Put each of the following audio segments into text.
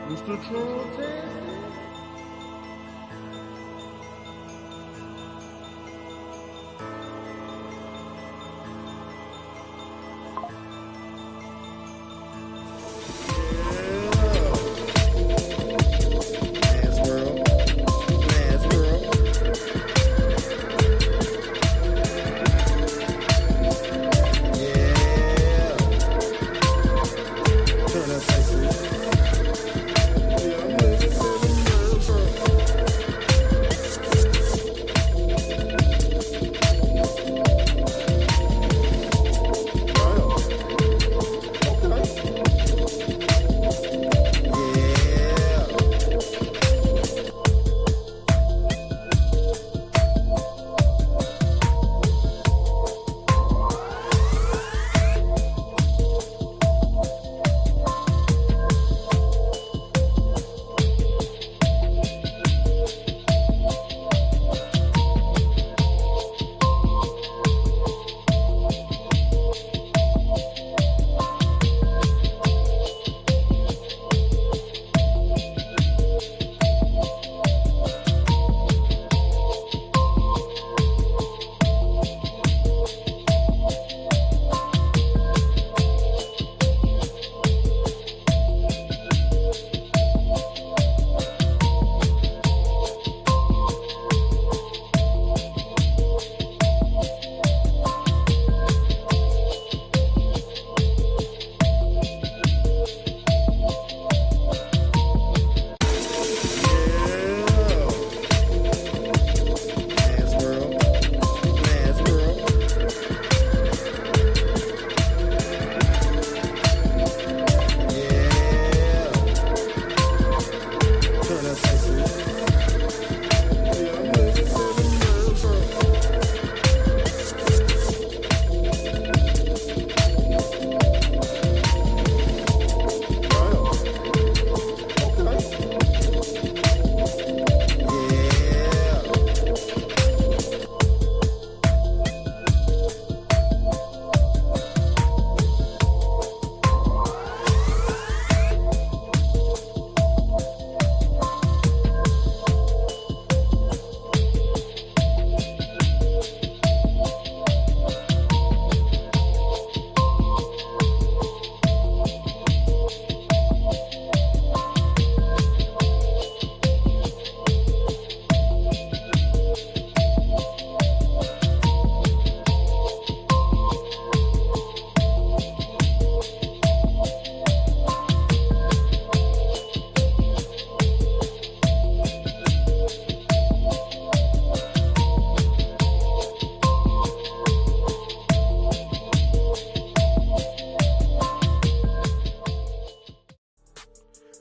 Mr. Trump.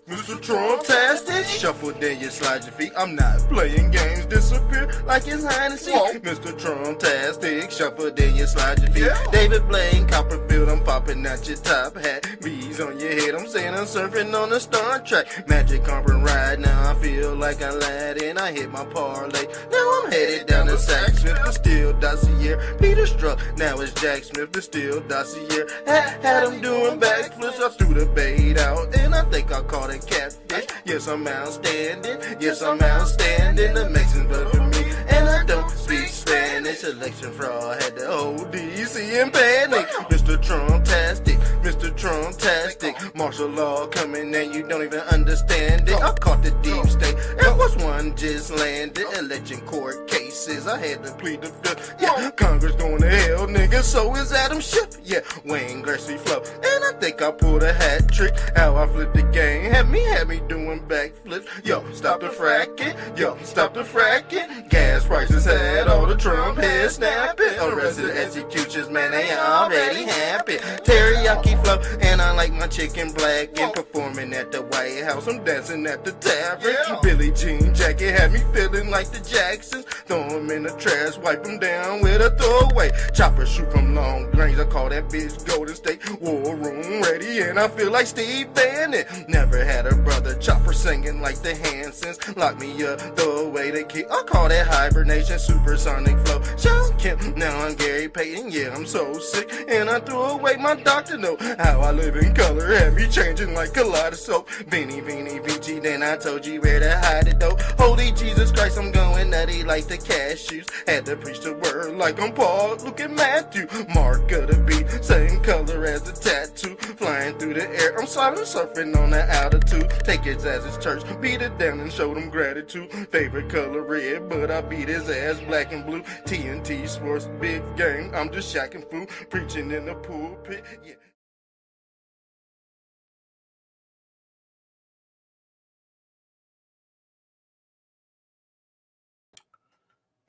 Mr. Trump-tastic, shuffle then you slide your feet. I'm not playing games, disappear like it's hide and seek. Mr. Trump-tastic, shuffle then you slide your feet. David Blaine, Copperfield, I'm popping out your top hat. Bees on your head, I'm saying I'm surfing on a Star Trek. Magic carpet ride, now I feel like Aladdin. I hit my parlay, now I'm headed down to Sack Smith, the Steel Dossier. Peter Struck, now it's Jack Smith, the Steel Dossier. Had him doing backflips, I threw the bait out, and I think I caught a catfish. Yes, I'm outstanding, yes, I'm outstanding. The Mexicans voted for me, and I don't speak Spanish. Election fraud had the whole DC in panic. Mr. Trump-tastic, Mr. Trump-tastic. Martial law coming and you don't even understand it. I caught the deep state, and what's one just landed? Election court cases, I had to plead the fifth. Yeah, Congress going to hell, nigga, so is Adam Schiff. Yeah, Wayne Gretzky flow, and I think I pulled a hat trick. How I flipped the game, had me doing backflips. Yo, stop the fracking, yo, stop the fracking. Gas prices had all the Trump heads snapping. Arrested executions, man, they already happy. Teriyaki flow, and I like my chicken black. And performing at the White House, I'm dancing at the tavern. Billie Jean jacket had me feeling like the Jacksons. Throw them in the trash, wipe them down with a throwaway. Chopper shoot from long range, I call that bitch Golden State. War room I'm ready and I feel like Steve Bannon. Never had a brother chopper singing like the Hansons. Lock me up, throw away the key. I call that hibernation, supersonic flow. Sean Kemp, now I'm Gary Payton. Yeah, I'm so sick and I threw away my doctor note. How I live in color had me changing like kaleidoscope. Beanie, Vinci, then I told you where to hide it though. Holy Jesus Christ, I'm going nutty like the cashews. Had to preach the word like I'm Paul. Look at Matthew, mark of the beat, same color as the tattoo. Flying through the air, I'm surfing on the altitude. Take his ass as church, beat it down and show them gratitude. Favorite color red, but I beat his ass black and blue. TNT Sports, big game, I'm just shacking fool. Preaching in the pulpit, yeah.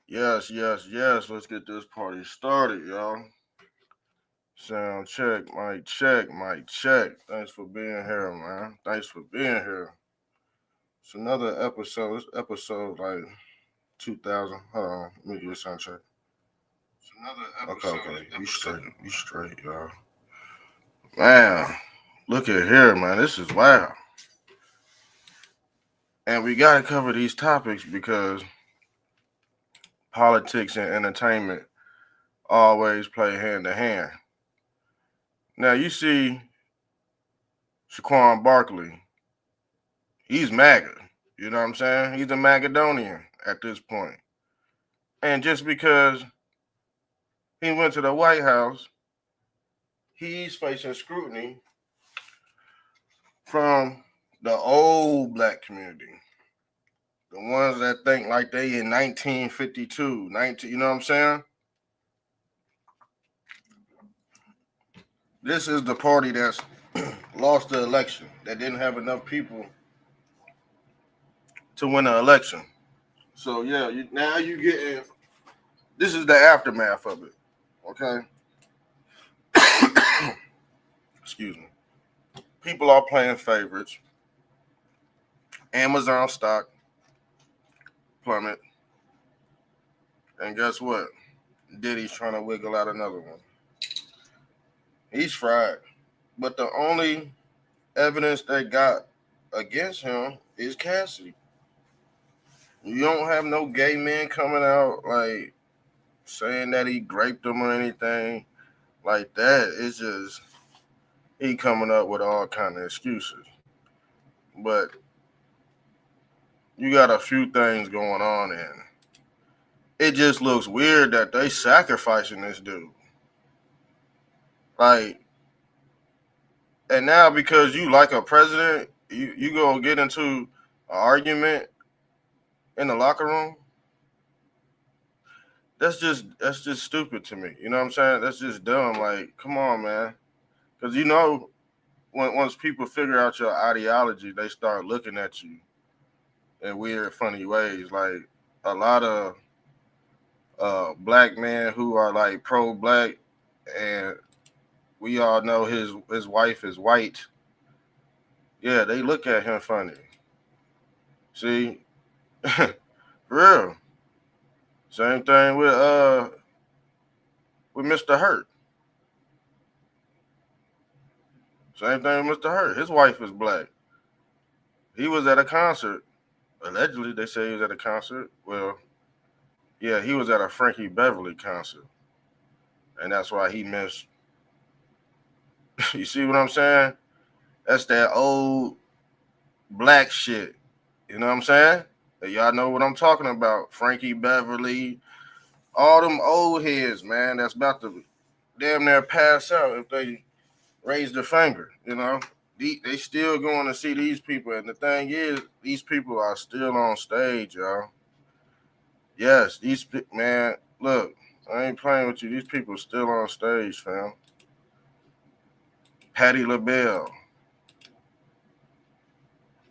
Yes, yes, yes. Let's get this party started, y'all. Sound check, mic check, mic check. Thanks for being here, man. Thanks for being here. It's another episode. It's episode like 2000. Hold on, let me get a sound check. It's another episode. Okay. You straight, y'all. Man, look at here, man. This is wild. And we gotta cover these topics because politics and entertainment always play hand to hand. Now you see Shaquan Barkley, he's MAGA. You know what I'm saying? He's a Magadonian at this point. And just because he went to the White House, he's facing scrutiny from the old black community. The ones that think like they in 1952, you know what I'm saying? This is the party that's lost the election, that didn't have enough people to win the election. So yeah, now you getting, this is the aftermath of it, okay? Excuse me. People are playing favorites. Amazon stock, Plummet. And guess what? Diddy's trying to wiggle out another one. He's fried. But the only evidence they got against him is Cassie. You don't have no gay men coming out like saying that he raped them or anything like that. It's just he coming up with all kind of excuses. But you got a few things going on, and it just looks weird that they sacrificing this dude. Like, and now because you like a president, you go get into an argument in the locker room. That's just stupid to me. You know what I'm saying? That's just dumb. Like, come on, man. Because you know, once people figure out your ideology, they start looking at you in weird, funny ways. Like a lot of black men who are like pro-black, and we all know his wife is white. Yeah, they look at him funny. See, for real. Same thing with Mr. Hurt. Same thing with Mr. Hurt. His wife is black. He was at a concert. Allegedly, they say he was at a concert. Well, yeah, he was at a Frankie Beverly concert. And that's why he missed. You see what I'm saying? That's that old black shit. You know what I'm saying? Y'all know what I'm talking about. Frankie Beverly, all them old heads, man, that's about to damn near pass out if they raise their finger, you know? They still going to see these people. And the thing is, these people are still on stage, y'all. Yes, man, look, I ain't playing with you. These people still on stage, fam. Patti LaBelle,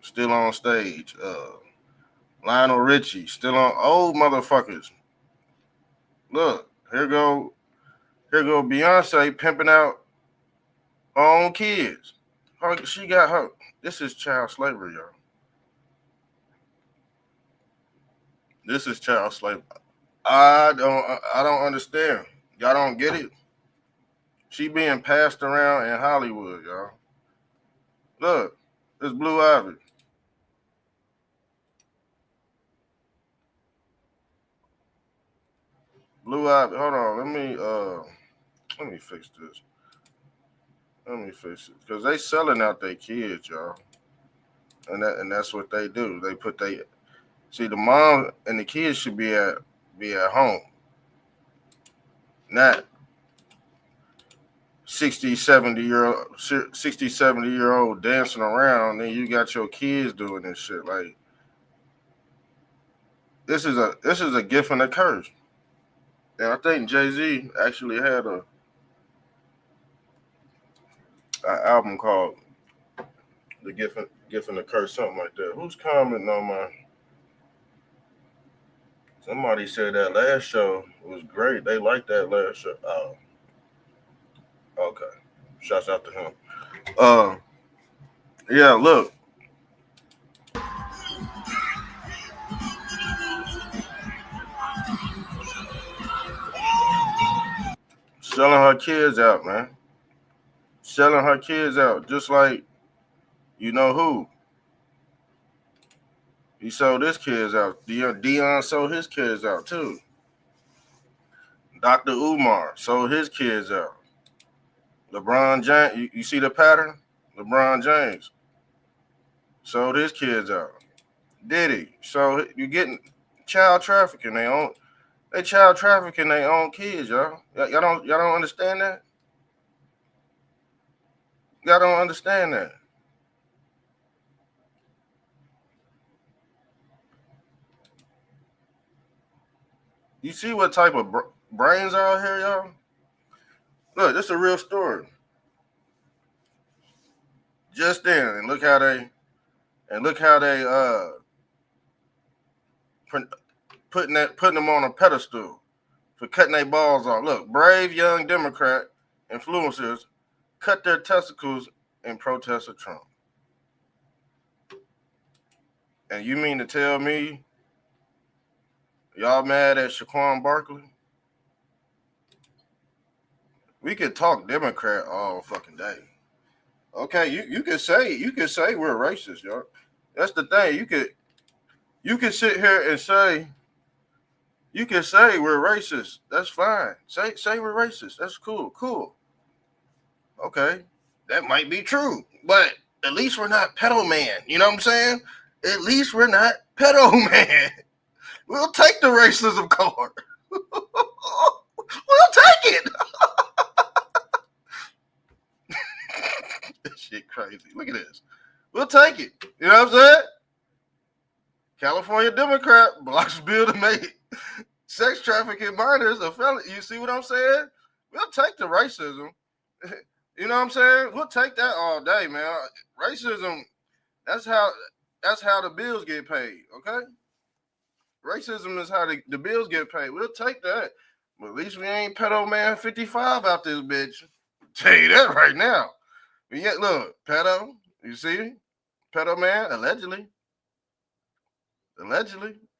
still on stage. Lionel Richie, still on. Old motherfuckers. Look, here go Beyonce pimping out her own kids. She got her. This is child slavery, y'all. This is child slavery. I don't understand. Y'all don't get it. She being passed around in Hollywood, y'all. Look, it's Blue Ivy. Blue Ivy. Hold on, let me fix this. Let me fix it. Cause they selling out their kids, y'all. And that's what they do. They put they see the mom and the kids should be at home. Not 60, 70-year-old dancing around, and you got your kids doing this shit. Like this is a gift and a curse. And I think Jay-Z actually had a album called The Gift and the Curse, something like that. Who's commenting on my somebody said that last show was great. They liked that last show. Oh. Okay. Shouts out to him. Yeah, look. Selling her kids out, man. Selling her kids out. Just like, you know who? He sold his kids out. Dion sold his kids out, too. Dr. Umar sold his kids out. LeBron James, you see the pattern? LeBron James sold his kids out. Diddy, so you getting child trafficking. They child trafficking their own kids, y'all. Y'all don't understand that? Y'all don't understand that. You see what type of brains are out here, y'all? Look, this is a real story. Just then, and look how they putting them on a pedestal for cutting their balls off. Look, brave young Democrat influencers cut their testicles in protest of Trump. And you mean to tell me y'all mad at Shaquan Barkley? We could talk Democrat all fucking day. Okay, you could say we're racist, y'all. That's the thing. You could sit here and say we're racist. That's fine. Say we're racist. That's cool. Okay, that might be true, but at least we're not pedo man. You know what I'm saying? At least we're not pedo man. We'll take the racism card. We'll take it. This shit crazy. Look at this. We'll take it. You know what I'm saying? California Democrat blocks bill to make sex trafficking minors a felony. You see what I'm saying? We'll take the racism. You know what I'm saying? We'll take that all day, man. Racism, that's how the bills get paid, okay? Racism is how the bills get paid. We'll take that. But at least we ain't pedo man 55 out this bitch. I'll tell you that right now. But yet, look, pedo, you see? Pedo man, allegedly.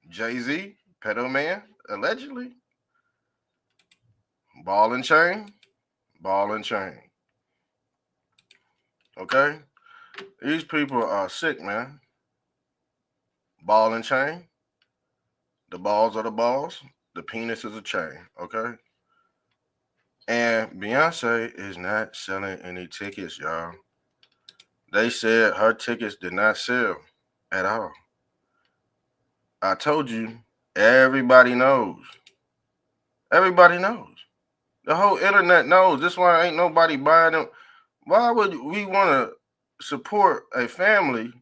Jay-Z, pedo man, allegedly. Ball and chain. Okay? These people are sick, man. Ball and chain. The balls are the balls. The penis is a chain, okay? And Beyonce is not selling any tickets, y'all. They said her tickets did not sell at all. I told you, everybody knows. Everybody knows. The whole internet knows. This why ain't nobody buying them. Why would we want to support a family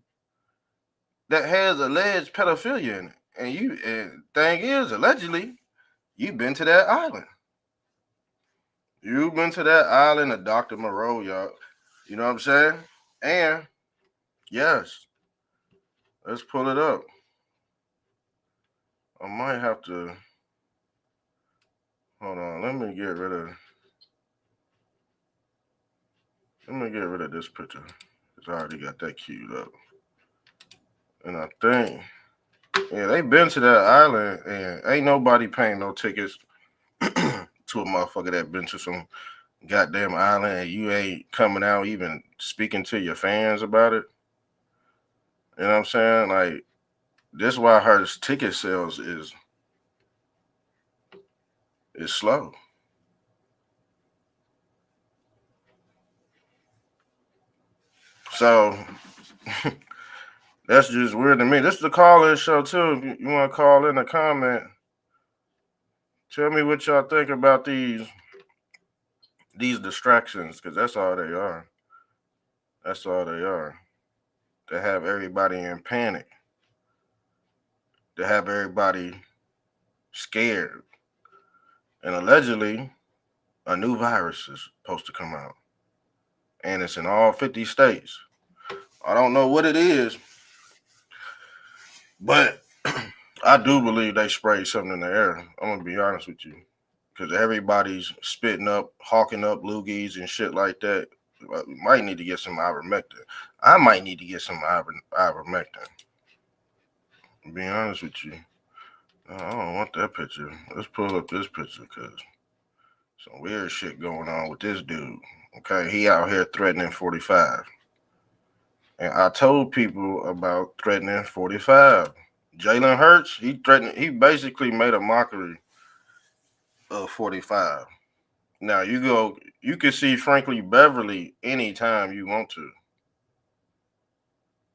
that has alleged pedophilia in it? And thing is, allegedly, you've been to that island. You've been to that island of Dr. Moreau, y'all. You know what I'm saying? And yes, let's pull it up. I might have to. Hold on. Let me get rid of this picture. Because I already got that queued up. And I think, yeah, they been to that island and ain't nobody paying no tickets to a motherfucker that been to some goddamn island and you ain't coming out even speaking to your fans about it. You know what I'm saying? Like, this is why her ticket sales is slow. So that's just weird to me. This is the call-in show too. If you want to call in a comment, tell me what y'all think about these distractions, because that's all they are. That's all they are. To have everybody in panic. To have everybody scared. And allegedly, a new virus is supposed to come out. And it's in all 50 states. I don't know what it is, but I do believe they sprayed something in the air. I'm going to be honest with you. Because everybody's spitting up, hawking up loogies and shit like that. We might need to get some ivermectin. I might need to get some ivermectin. To be honest with you. I don't want that picture. Let's pull up this picture because some weird shit going on with this dude. Okay, he out here threatening 45. And I told people about threatening 45. Jalen Hurts, he basically made a mockery of 45. Now you can see Frankly Beverly anytime you want to.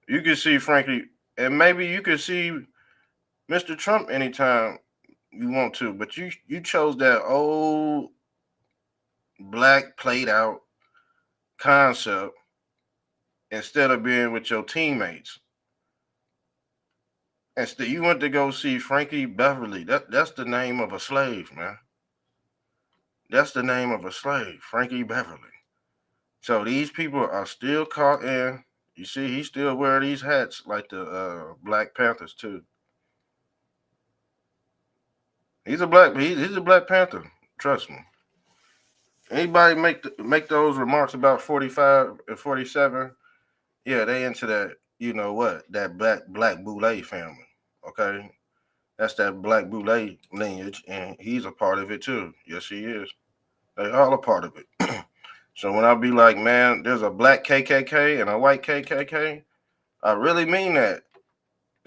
You can see Frankly, and maybe you can see Mr. Trump anytime you want to, but you chose that old black played out concept instead of being with your teammates. Instead, you went to go see Frankie Beverly. That's the name of a slave, man. That's the name of a slave, Frankie Beverly. So these people are still caught in. You see, he still wear these hats like the Black Panthers too. He's a Black Panther. Trust me. Anybody make those remarks about 45 and 47? Yeah, they into that. You know what? That black Boule family. Okay, that's that Black Boule lineage, and he's a part of it too. Yes, he is. They all a part of it. So when I be like, man, there's a black KKK and a white KKK, I really mean that.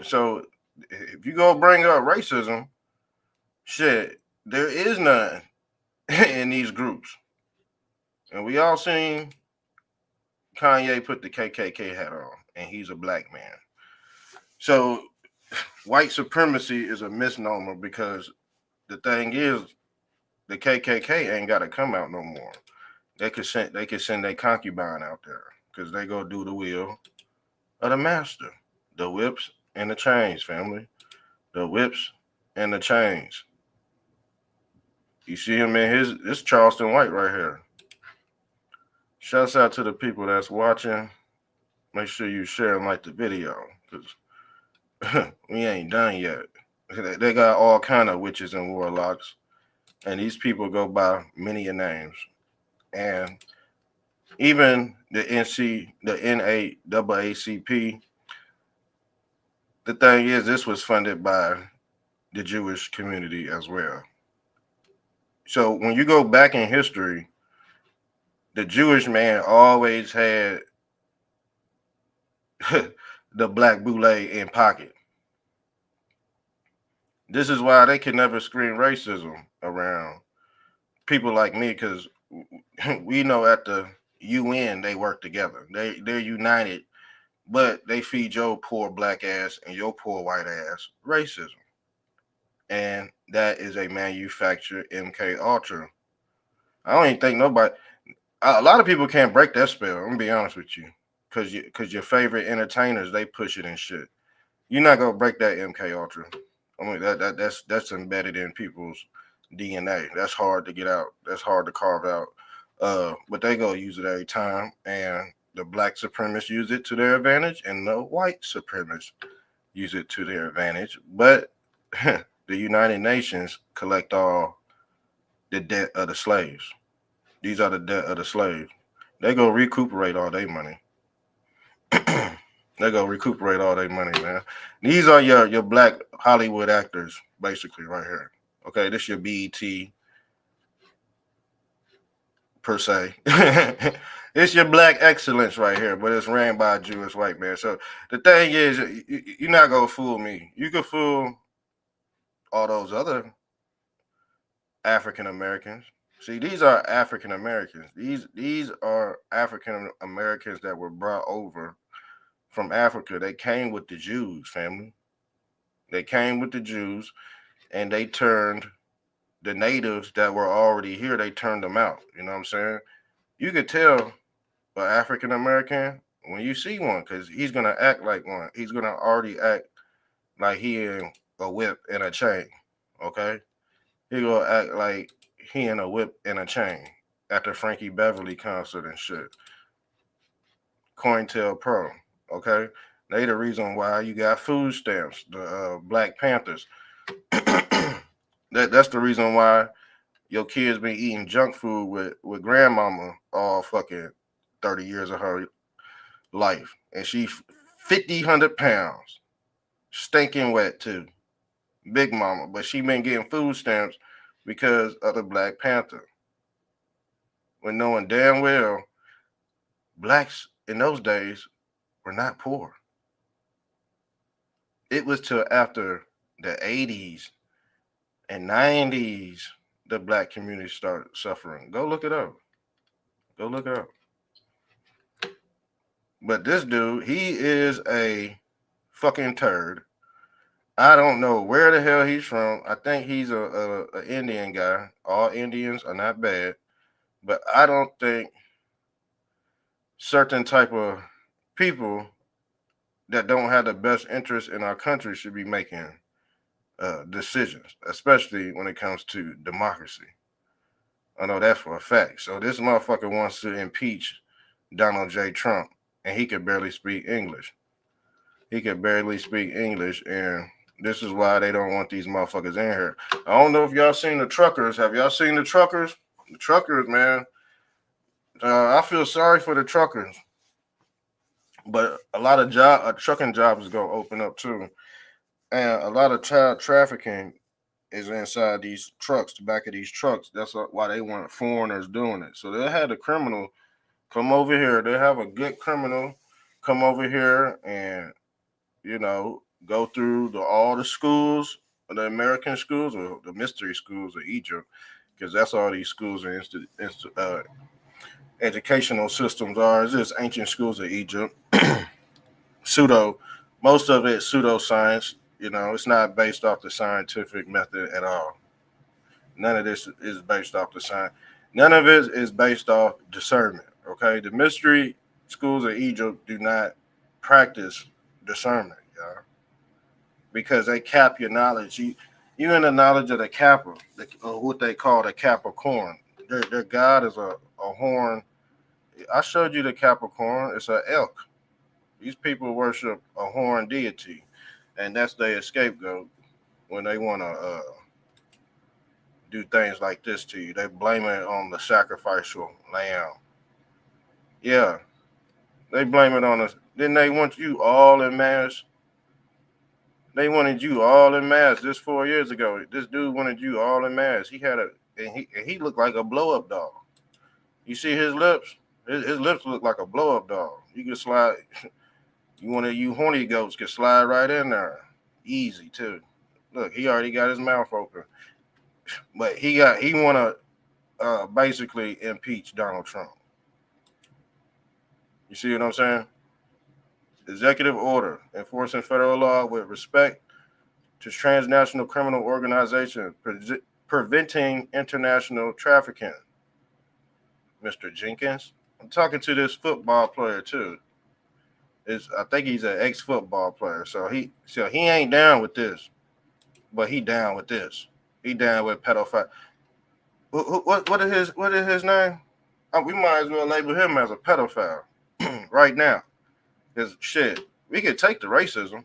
So if you go bring up racism, shit, there is none in these groups. And we all seen Kanye put the KKK hat on, and he's a black man. So white supremacy is a misnomer because the thing is, the KKK ain't got to come out no more. They could send their concubine out there because they go do the will of the master. The whips and the chains, family. The whips and the chains. You see him in this Charleston White right here. Shouts out to the people that's watching. Make sure you share and like the video because we ain't done yet. They got all kind of witches and warlocks, and these people go by many names. And even the NAACP, the thing is, this was funded by the Jewish community as well. So when you go back in history, the Jewish man always had the Black Boule in pocket. This is why they can never scream racism around people like me, because we know at the UN they work together. They're united, but they feed your poor black ass and your poor white ass racism. And that is a manufactured MK Ultra. I don't even think nobody. A lot of people can't break that spell. I'm gonna be honest with you, because your favorite entertainers, they push it and shit. You're not gonna break that MK Ultra. I mean that's embedded in people's DNA. That's hard to get out. That's hard to carve out. But they go use it every time, and the black supremacists use it to their advantage, and the white supremacists use it to their advantage. But the United Nations collect all the debt of the slaves. These are the debt of the slaves. They go recuperate all their money. They go recuperate all their money, man. These are your black Hollywood actors, basically, right here. Okay, this your BET per se. It's your black excellence right here, but it's ran by a Jewish white man. So the thing is, you're not gonna fool me. You can fool all those other African Americans. See, these are African Americans. These are African Americans that were brought over from Africa. They came with the Jews, family. They came with the Jews, and they turned the natives that were already here. They turned them out. You know what I'm saying? You could tell an African American when you see one, because he's gonna act like one. He's gonna already act like he in a whip and a chain. Okay, he gonna act like he in a whip and a chain at the Frankie Beverly concert and shit. COINTELPRO. Okay, they the reason why you got food stamps. The Black Panthers. That's the reason why your kids been eating junk food with grandmama all fucking 30 years of her life, and she 100 pounds, stinking wet too, big mama, but she been getting food stamps because of the Black Panther, when knowing damn well blacks in those days were not poor. It was till after the 80s and 90s the black community started suffering. Go look it up. Go look it up. But this dude, he is a fucking turd. I don't know where the hell he's from. I think he's a Indian guy. All Indians are not bad, but I don't think certain type of people that don't have the best interest in our country should be making decisions, especially when it comes to democracy. I know that for a fact. So this motherfucker wants to impeach Donald J. Trump, and he can barely speak English. He can barely speak English, and this is why they don't want these motherfuckers in here. I don't know if y'all seen the truckers. Have y'all seen the truckers? The truckers, man. I feel sorry for the truckers, but a lot of trucking jobs is gonna open up too, and a lot of child trafficking is inside these trucks, the back of these trucks. That's why they want foreigners doing it. So they'll have the criminal come over here. They have a good criminal come over here and, go through all the schools, the American schools or the mystery schools of Egypt, because that's all these schools and educational systems are. It's just ancient schools of Egypt. Most of it pseudoscience. It's not based off the scientific method at all. None of this is based off the science. None of it is based off discernment. Okay, the mystery schools of Egypt do not practice discernment, y'all, because they cap your knowledge. You in the knowledge of the Kappa, what they call the Capricorn. Their god is a horn. I showed you the Capricorn. It's an elk. These people worship a horn deity, and that's their scapegoat when they want to do things like this to you. They blame it on the sacrificial lamb. Yeah, they blame it on us. Didn't they want you all in mass? They wanted you all in mass just 4 years ago. This dude wanted you all in mass. He looked like a blow up doll. You see his lips? His lips look like a blow up doll. You can slide. You horny goats can slide right in there, easy too. Look, he already got his mouth open, but he want to basically impeach Donald Trump. You see what I'm saying? Executive order enforcing federal law with respect to transnational criminal organizations preventing international trafficking. Mr. Jenkins, I'm talking to this football player too. I think he's an ex-football player, so he ain't down with this, but he down with this. He down with pedophile. What is his name? We might as well label him as a pedophile right now. Because shit, we could take the racism.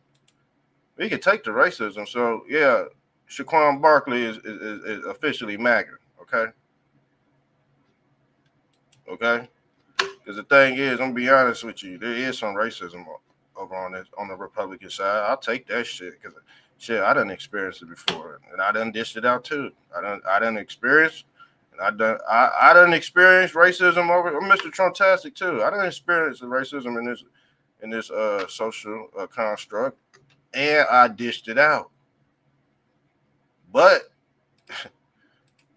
So yeah, Shaquan Barkley is officially MAGA. Okay. Because the thing is, I'm gonna be honest with you, there is some racism over on the Republican side. I'll take that shit because shit, I done experienced it before, and I done dished it out too. I done experienced, And I done experienced racism over Mr. Trumptastic too. I done experienced racism in this social construct, and I dished it out. But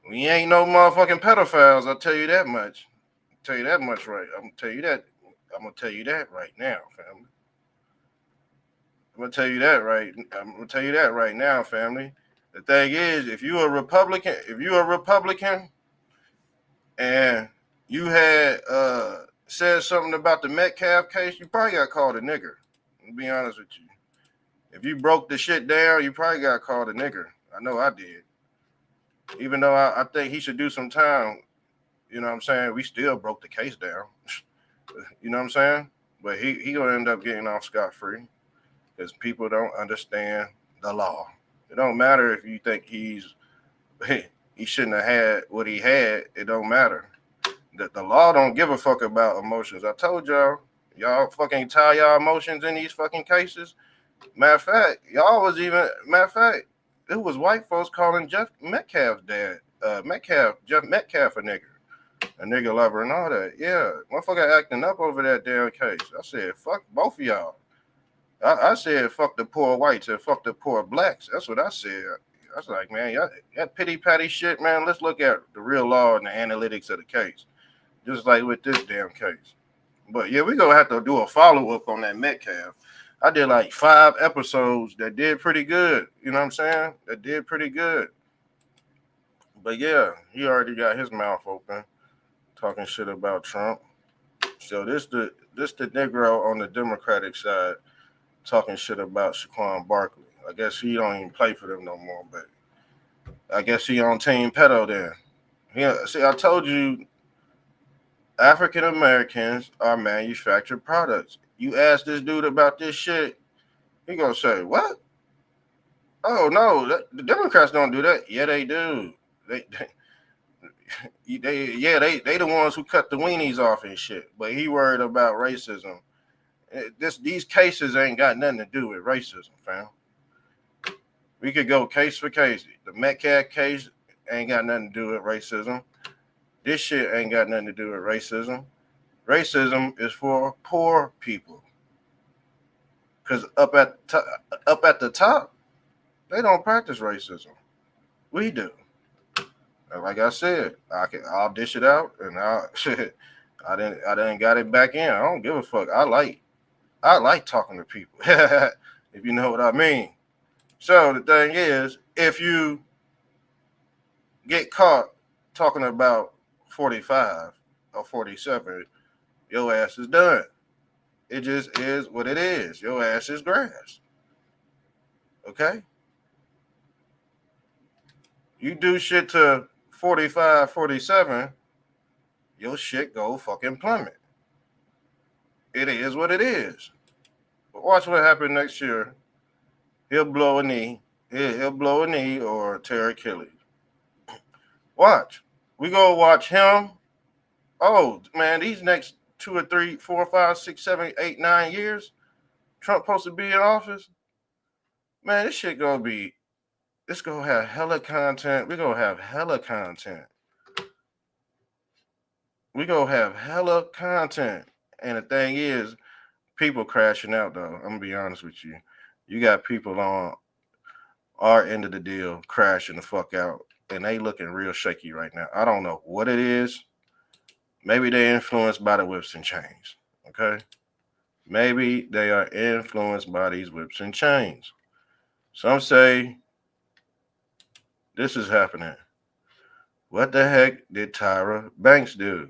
we ain't no motherfucking pedophiles. I'll tell you that much. I'll tell you that much, right? I'm gonna tell you that. I'm gonna tell you that right now, family. I'm gonna tell you that right. I'm gonna tell you that right now, family. The thing is, if you're a Republican, and you had said something about the Metcalf case, you probably got called a nigger. To be honest with you, if you broke the shit down, you probably got called a nigger. I know I did. Even though I think he should do some time, you know what I'm saying? We still broke the case down. You know what I'm saying? But he gonna end up getting off scot-free because people don't understand the law. It don't matter if you think he shouldn't have had what he had. It don't matter. The law don't give a fuck about emotions. I told y'all fucking tie y'all emotions in these fucking cases. Matter of fact, it was white folks calling Jeff Metcalf's dad, Jeff Metcalf a nigga lover and all that. Yeah, motherfucker acting up over that damn case. I said, fuck both of y'all. I said, fuck the poor whites and fuck the poor blacks. That's what I said. I was like, man, y'all, that pity patty shit, man. Let's look at the real law and the analytics of the case, just like with this damn case. But yeah, we gonna have to do a follow up on that Metcalf. I did like 5 episodes that did pretty good. You know what I'm saying? That did pretty good. But yeah, he already got his mouth open, talking shit about Trump. So this the Negro on the Democratic side talking shit about Shaquan Barkley. I guess he don't even play for them no more, but I guess he on Team Pedo then. Yeah, see, I told you African Americans are manufactured products. You ask this dude about this shit, he gonna say, what? Oh no, the Democrats don't do that. Yeah, they do. They the ones who cut the weenies off and shit. But he worried about racism. These cases ain't got nothing to do with racism, fam. We could go case for case. The Metcalf case ain't got nothing to do with racism. This shit ain't got nothing to do with racism. Racism is for poor people. Because up at the top, they don't practice racism. We do. And like I said, I'll dish it out, and I didn't got it back in. I don't give a fuck. I like talking to people, if you know what I mean. So the thing is, if you get caught talking about 45 or 47, your ass is done. It just is what it is. Your ass is grass. Okay? You do shit to 45, 47, your shit go fucking plummet. It is what it is. But watch what happens next year. He'll blow a knee. He'll blow a knee or tear Achilles. Watch. We go watch him. Oh, man, these next 2 or 3, 4, 5, 6, 7, 8, 9 years, Trump supposed to be in office. Man, this shit gonna be, it's gonna have hella content. We're gonna have hella content. We're gonna have hella content. And the thing is, people crashing out though. I'm gonna be honest with you. You got people on our end of the deal crashing the fuck out. And they looking real shaky right now. I don't know what it is. Maybe they're influenced by the whips and chains. Okay? Maybe they are influenced by these whips and chains. Some say this is happening. What the heck did Tyra Banks do?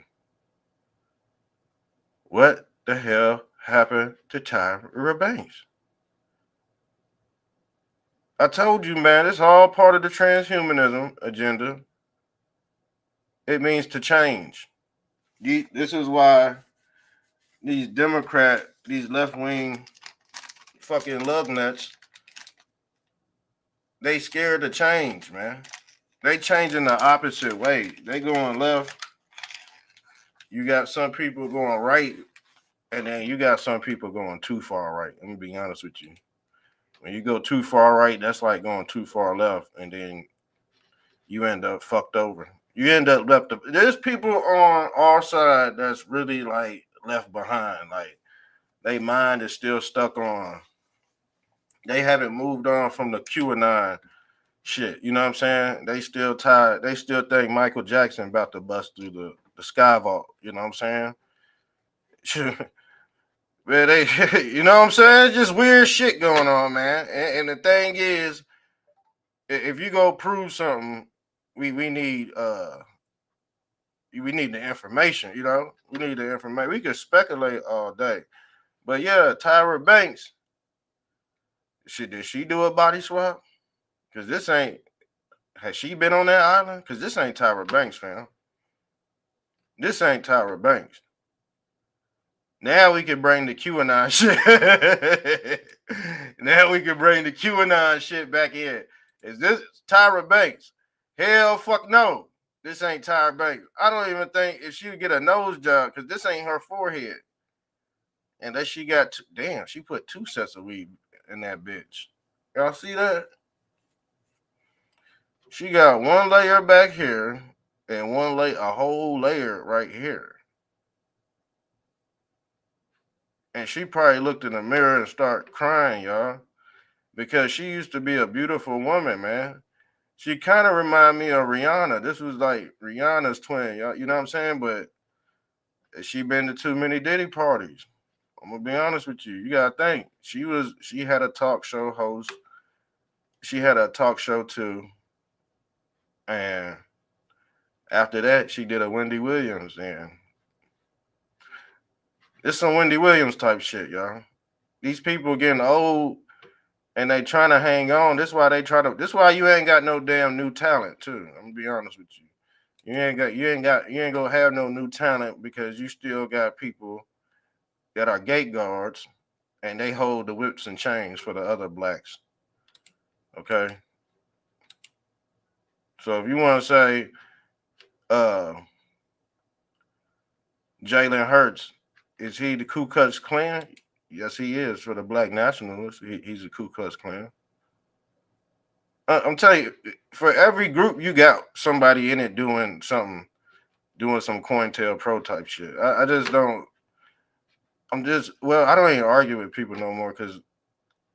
What the hell happened to Tyra Banks? I told you, man, it's all part of the transhumanism agenda. It means to change. This is why these these left-wing fucking love nuts, they scared to change, man. They changing the opposite way. They going left. You got some people going right, and then you got some people going too far right. Let me be honest with you. When you go too far right, that's like going too far left, and then you end up fucked over. You end up left. There's people on our side that's really like left behind. Like they mind is still stuck on. They haven't moved on from the QAnon shit. You know what I'm saying? They still tired. They still think Michael Jackson about to bust through the sky vault. You know what I'm saying? Man, they, you know what I'm saying? Just weird shit going on, man. And the thing is, if you go prove something, we need we need the information. You know, we need the information. We can speculate all day, but yeah, Tyra Banks, did she do a body swap? Because this ain't. Has she been on that island? Because this ain't Tyra Banks, fam. This ain't Tyra Banks. Now we can bring the QAnon shit. Now we can bring the QAnon shit back in. Is this Tyra Banks? Hell fuck no. This ain't Tyra Banks. I don't even think if she would get a nose job, because this ain't her forehead. And that she got, damn, she put 2 sets of weed in that bitch. Y'all see that? She got 1 layer back here and a whole layer right here. And she probably looked in the mirror and started crying, y'all, because she used to be a beautiful woman, man. She kind of reminded me of Rihanna. This was like Rihanna's twin, y'all. You know what I'm saying? But she been to too many Diddy parties. I'm gonna be honest with you. You gotta think. She had a talk show host. She had a talk show too. And after that, she did a Wendy Williams. And it's some Wendy Williams type shit, y'all. These people getting old and they trying to hang on. This why you ain't got no damn new talent too. I'm gonna be honest with you. You ain't gonna have no new talent because you still got people that are gate guards and they hold the whips and chains for the other blacks. Okay. So if you want to say Jalen Hurts, is he the Ku Klux Klan? Yes, he is for the black nationalists. He's a Ku Klux Klan. I'm telling you, for every group, you got somebody in it doing some COINTELPRO type shit. I just don't. I don't even argue with people no more because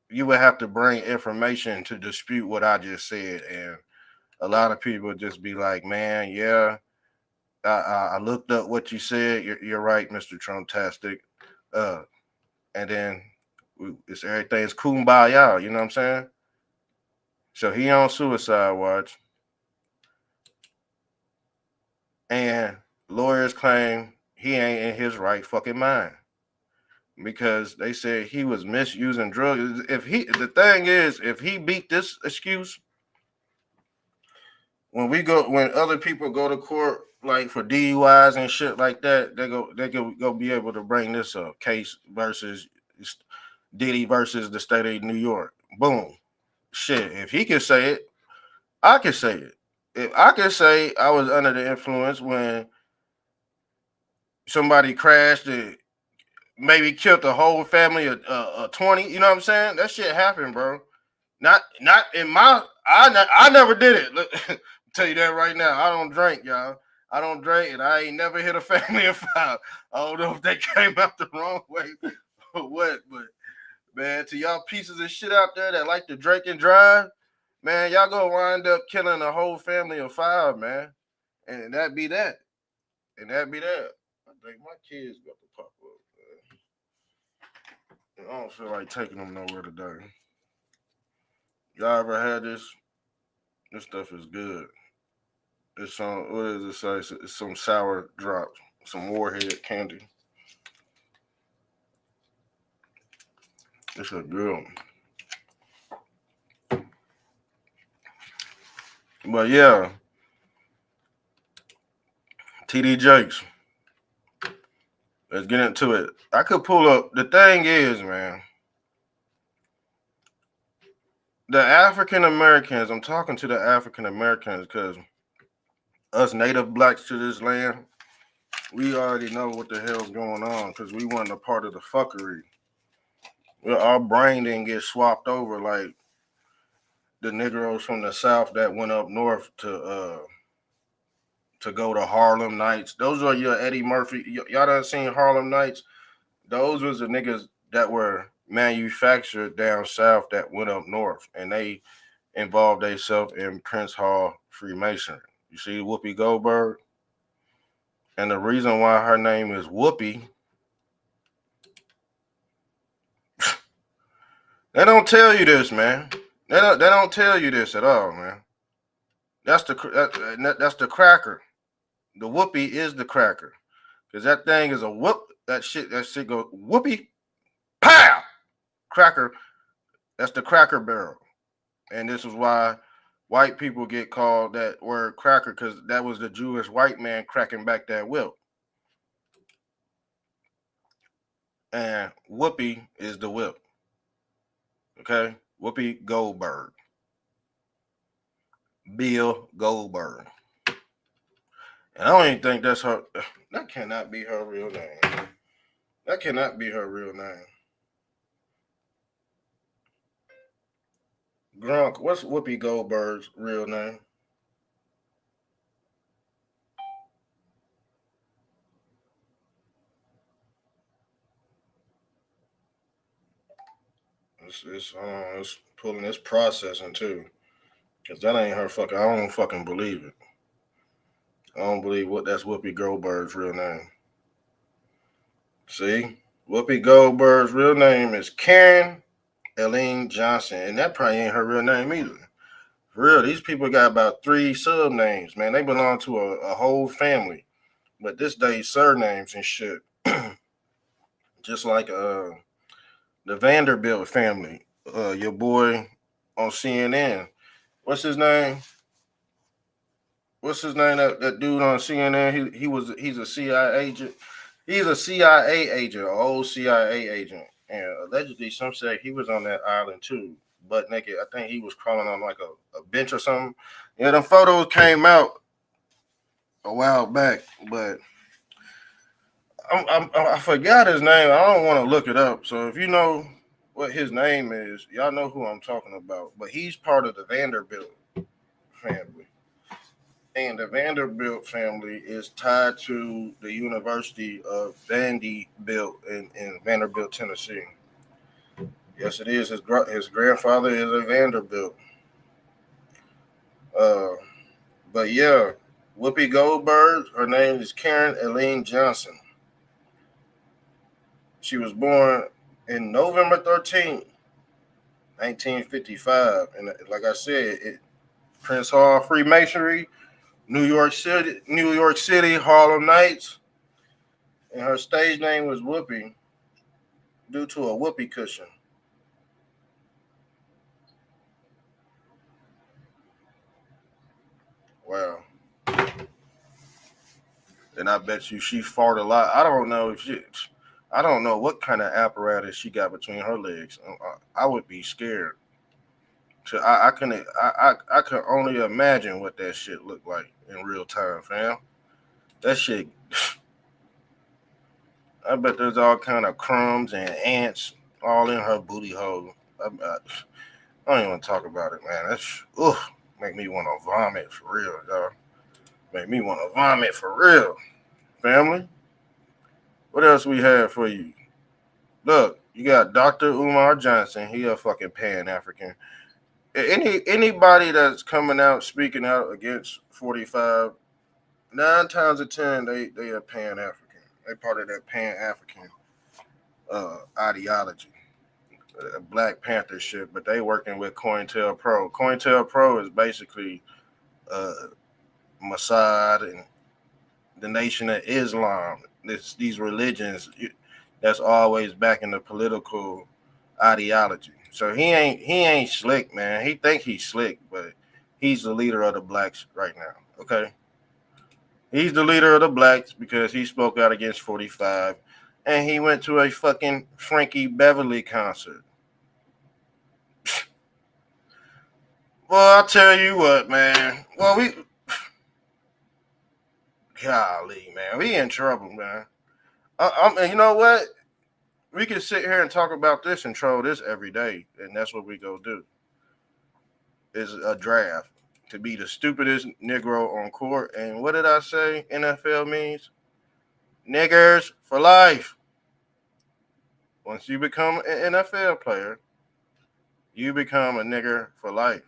you would have to bring information to dispute what I just said, and a lot of people just be like, "Man, yeah, I looked up what you said. You're right, Mr. Trumptastic," and then everything's kumbaya. You know what I'm saying? So he on suicide watch, and lawyers claim he ain't in his right fucking mind because they said he was misusing drugs. The thing is, if he beat this excuse, when other people go to court like for DUIs and shit like that, they go be able to bring this up case versus Diddy versus the state of New York. Boom. Shit. If he can say it, I can say it. If I can say I was under the influence when somebody crashed and maybe killed the whole family of 20, you know what I'm saying? That shit happened, bro. Not in my I never did it. Look, tell you that right now. I don't drink, y'all. I don't drink, and I ain't never hit a family of 5. I don't know if they came out the wrong way or what, but man, to y'all pieces of shit out there that like to drink and drive, man, y'all gonna wind up killing a whole family of 5, man. And that be that. And that be that. I think my kids got to pop up, man. I don't feel like taking them nowhere today. Y'all ever had this? This stuff is good. It's some, what does it say? It's some sour drops, some warhead candy. It's a good one. But yeah, TD Jakes. Let's get into it. I could pull up. The thing is, man, the African Americans, I'm talking to the African Americans because us native blacks to this land, we already know what the hell's going on because we weren't a part of the fuckery. Well, our brain didn't get swapped over like the Negroes from the South that went up north to go to Harlem Nights. Those are your Eddie Murphy. Y'all done seen Harlem Nights? Those was the niggas that were manufactured down south that went up north, and they involved themselves in Prince Hall Freemasonry. You see Whoopi Goldberg? And the reason why her name is Whoopi, they don't tell you this, man. They don't tell you this at all, man. That's the cracker. The Whoopi is the cracker. Because that thing is a whoop. That shit go Whoopi, pow! Cracker. That's the cracker barrel. And this is why white people get called that word cracker, because that was the Jewish white man cracking back that whip. And Whoopi is the whip. Okay? Whoopi Goldberg. Bill Goldberg. And I don't even think that's her. That cannot be her real name. That cannot be her real name. Gronk, what's Whoopi Goldberg's real name? It's pulling this processing too. Cause that ain't her fucking. I don't fucking believe it. I don't believe that's Whoopi Goldberg's real name. See, Whoopi Goldberg's real name is Karen Eileen Johnson, and that probably ain't her real name either. For real, these people got about 3 sub names, man. They belong to a whole family, but this day surnames and shit, just like the Vanderbilt family. Your boy on CNN. What's his name? What's his name? That dude on CNN. He's a CIA agent. He's a CIA agent, an old CIA agent, and allegedly some say he was on that island too, butt naked. I think he was crawling on like a bench or something. Yeah, the photos came out a while back, but I forgot his name. I don't want to look it up. So if you know what his name is, y'all know who I'm talking about. But he's part of the Vanderbilt family. And the Vanderbilt family is tied to the University of Vanderbilt in Vanderbilt, Tennessee. Yes, it is. His grandfather is a Vanderbilt. But yeah, Whoopi Goldberg, her name is Karen Eileen Johnson. She was born in November 13th, 1955. And like I said, Prince Hall Freemasonry, New York City, Harlem Nights, and her stage name was Whoopi due to a whoopee cushion. Wow. And I bet you she fought a lot. I don't know what kind of apparatus she got between her legs. I would be scared. I can only imagine what that shit looked like in real time, fam. That shit. I bet there's all kind of crumbs and ants all in her booty hole. I don't even want to talk about it, man. That's make me want to vomit for real, dog. Make me want to vomit for real, family. What else we have for you? Look, you got Dr. Umar Johnson. He a fucking Pan-African. Anybody that's coming out speaking out against 45, 9 times out of 10 they are Pan-African. They part of that Pan-African ideology, Black Panther shit. But they working with COINTELPRO. COINTELPRO is basically Mossad and the Nation of Islam. These religions that's always back in the political ideology. So he ain't slick, man. He think he's slick, but he's the leader of the blacks right now. Okay, he's the leader of the blacks because he spoke out against 45, and he went to a fucking Frankie Beverly concert. Well, I'll tell you what, man. Well, golly, man, we in trouble, man. You know what? We can sit here and talk about this and troll this every day, and that's what we go do. Is a draft. to be the stupidest Negro on court. And what did I say NFL means? Niggers for life. Once you become an NFL player, you become a nigger for life.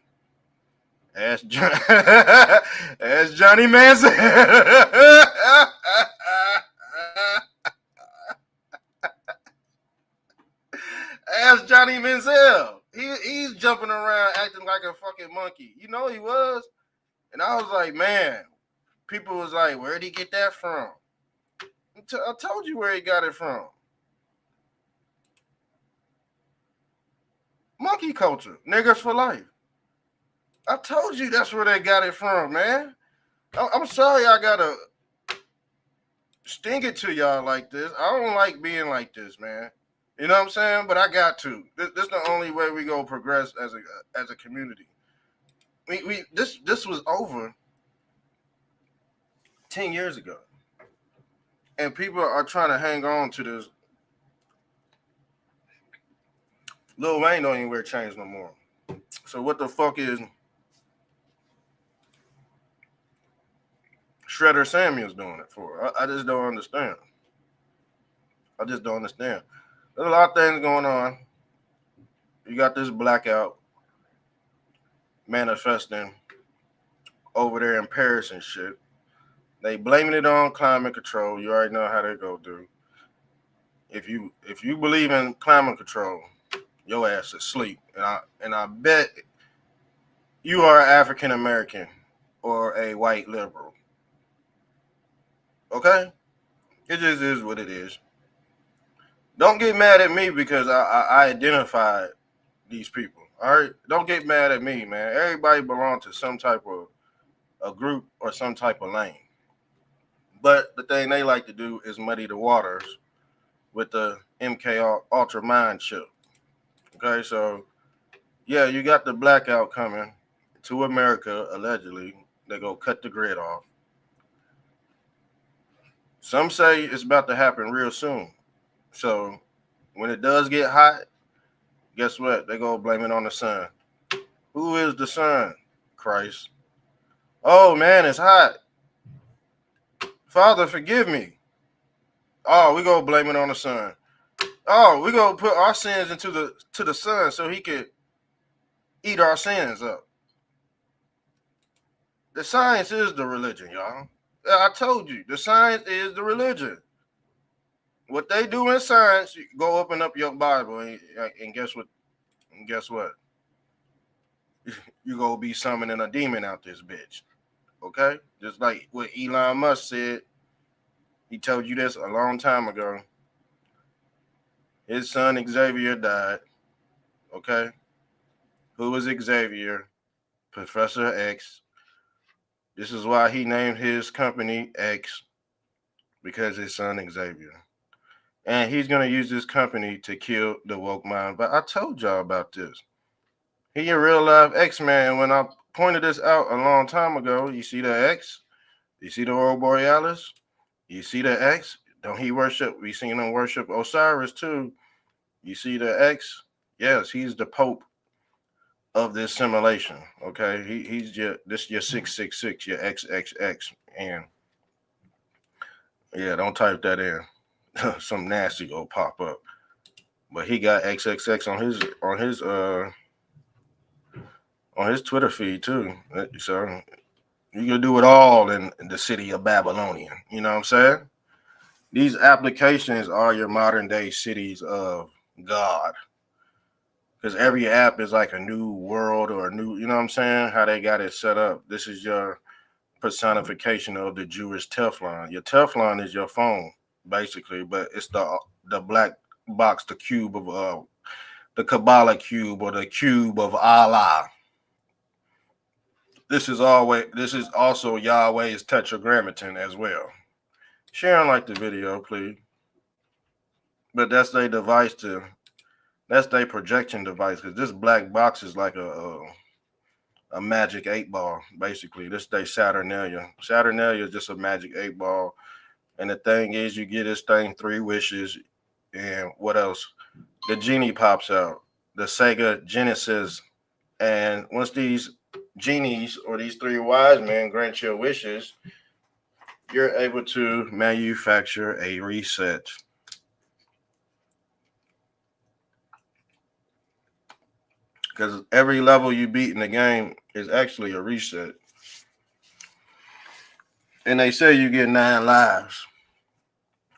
As Johnny Manziel. Ask Johnny Manziel. He's jumping around acting like a fucking monkey. You know he was. And I was like, man, people was like, where'd he get that from? I told you where he got it from. Monkey culture. Niggers for life. I told you that's where they got it from, man. I'm sorry I gotta sting it to y'all like this. I don't like being like this, man. You know what I'm saying? But I got to. This is the only way we go progress as a community. This was over 10 years ago. And people are trying to hang on to this. Lil Wayne don't even wear chains no more. So what the fuck is Shredder Samuels doing it for? I just don't understand. There's a lot of things going on. You got this blackout manifesting over there in Paris and shit. They blaming it on climate control. You already know how they go do. If you believe in climate control, your ass is asleep. And I bet you are African American or a white liberal. Okay? It just is what it is. Don't get mad at me because I identified these people. All right? Don't get mad at me, man. Everybody belongs to some type of a group or some type of lane. But the thing they like to do is muddy the waters with the MK Ultra Mind chip. Okay, so yeah, you got the blackout coming to America, allegedly. They go cut the grid off. Some say it's about to happen real soon. So when it does get hot, guess what? They go blame it on the sun. Who is the sun? Christ. Oh man, it's hot. Father, forgive me. Oh, we go blame it on the sun. Oh, we go put our sins into the sun so he could eat our sins up. The science is the religion, y'all. I told you, the science is the religion. What they do in science, you go open up your Bible and guess what? And guess what? You go be summoning a demon out this bitch. Okay? Just like what Elon Musk said. He told you this a long time ago. His son Xavier died. Okay? Who was Xavier? Professor X. This is why he named his company X, because his son Xavier. And he's going to use this company to kill the woke mind. But I told y'all about this. He a real life X-Man. When I pointed this out a long time ago, you see the X? You see the Aurora Borealis? You see the X? Don't he worship? We seen him worship Osiris too. You see the X? Yes, he's the Pope of this simulation. Okay, he's your 666, your XXX, and yeah, don't type that in. Some nasty will pop up. But he got XXX on his Twitter feed too. So you can do it all in the city of Babylonian. You know what I'm saying? These applications are your modern day cities of God. Because every app is like a new world or a new, you know what I'm saying? How they got it set up. This is your personification of the Jewish Teflon. Your Teflon is your phone, basically, but it's the black box, the cube of the Kabbalah cube or the cube of Allah. This is also Yahweh's tetragrammaton as well. Share and like the video, please. But that's their device that's their projection device, because this black box is like a magic 8-ball, basically. This their Saturnalia. Saturnalia is just a magic 8-ball. And the thing is, you get this thing 3 wishes, and what else? The genie pops out, the Sega Genesis. And once these genies or these three wise men grant your wishes, you're able to manufacture a reset. Because every level you beat in the game is actually a reset. And they say you get 9 lives,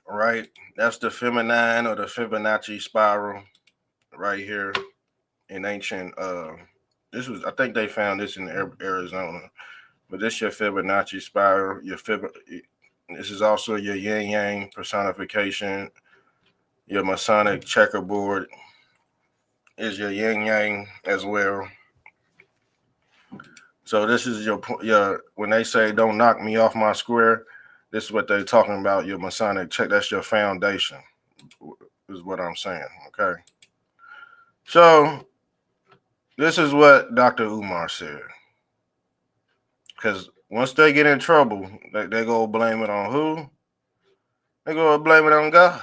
right? That's the feminine or the Fibonacci spiral right here in ancient. I think they found this in Arizona, but this your Fibonacci spiral. This is also your yin yang personification. Your Masonic checkerboard is your yin yang as well. So this is your when they say don't knock me off my square, this is what they're talking about. Your Masonic check, that's your foundation, is what I'm saying. Okay. So this is what Dr. Umar said. Because once they get in trouble, they go blame it on who? They go blame it on God.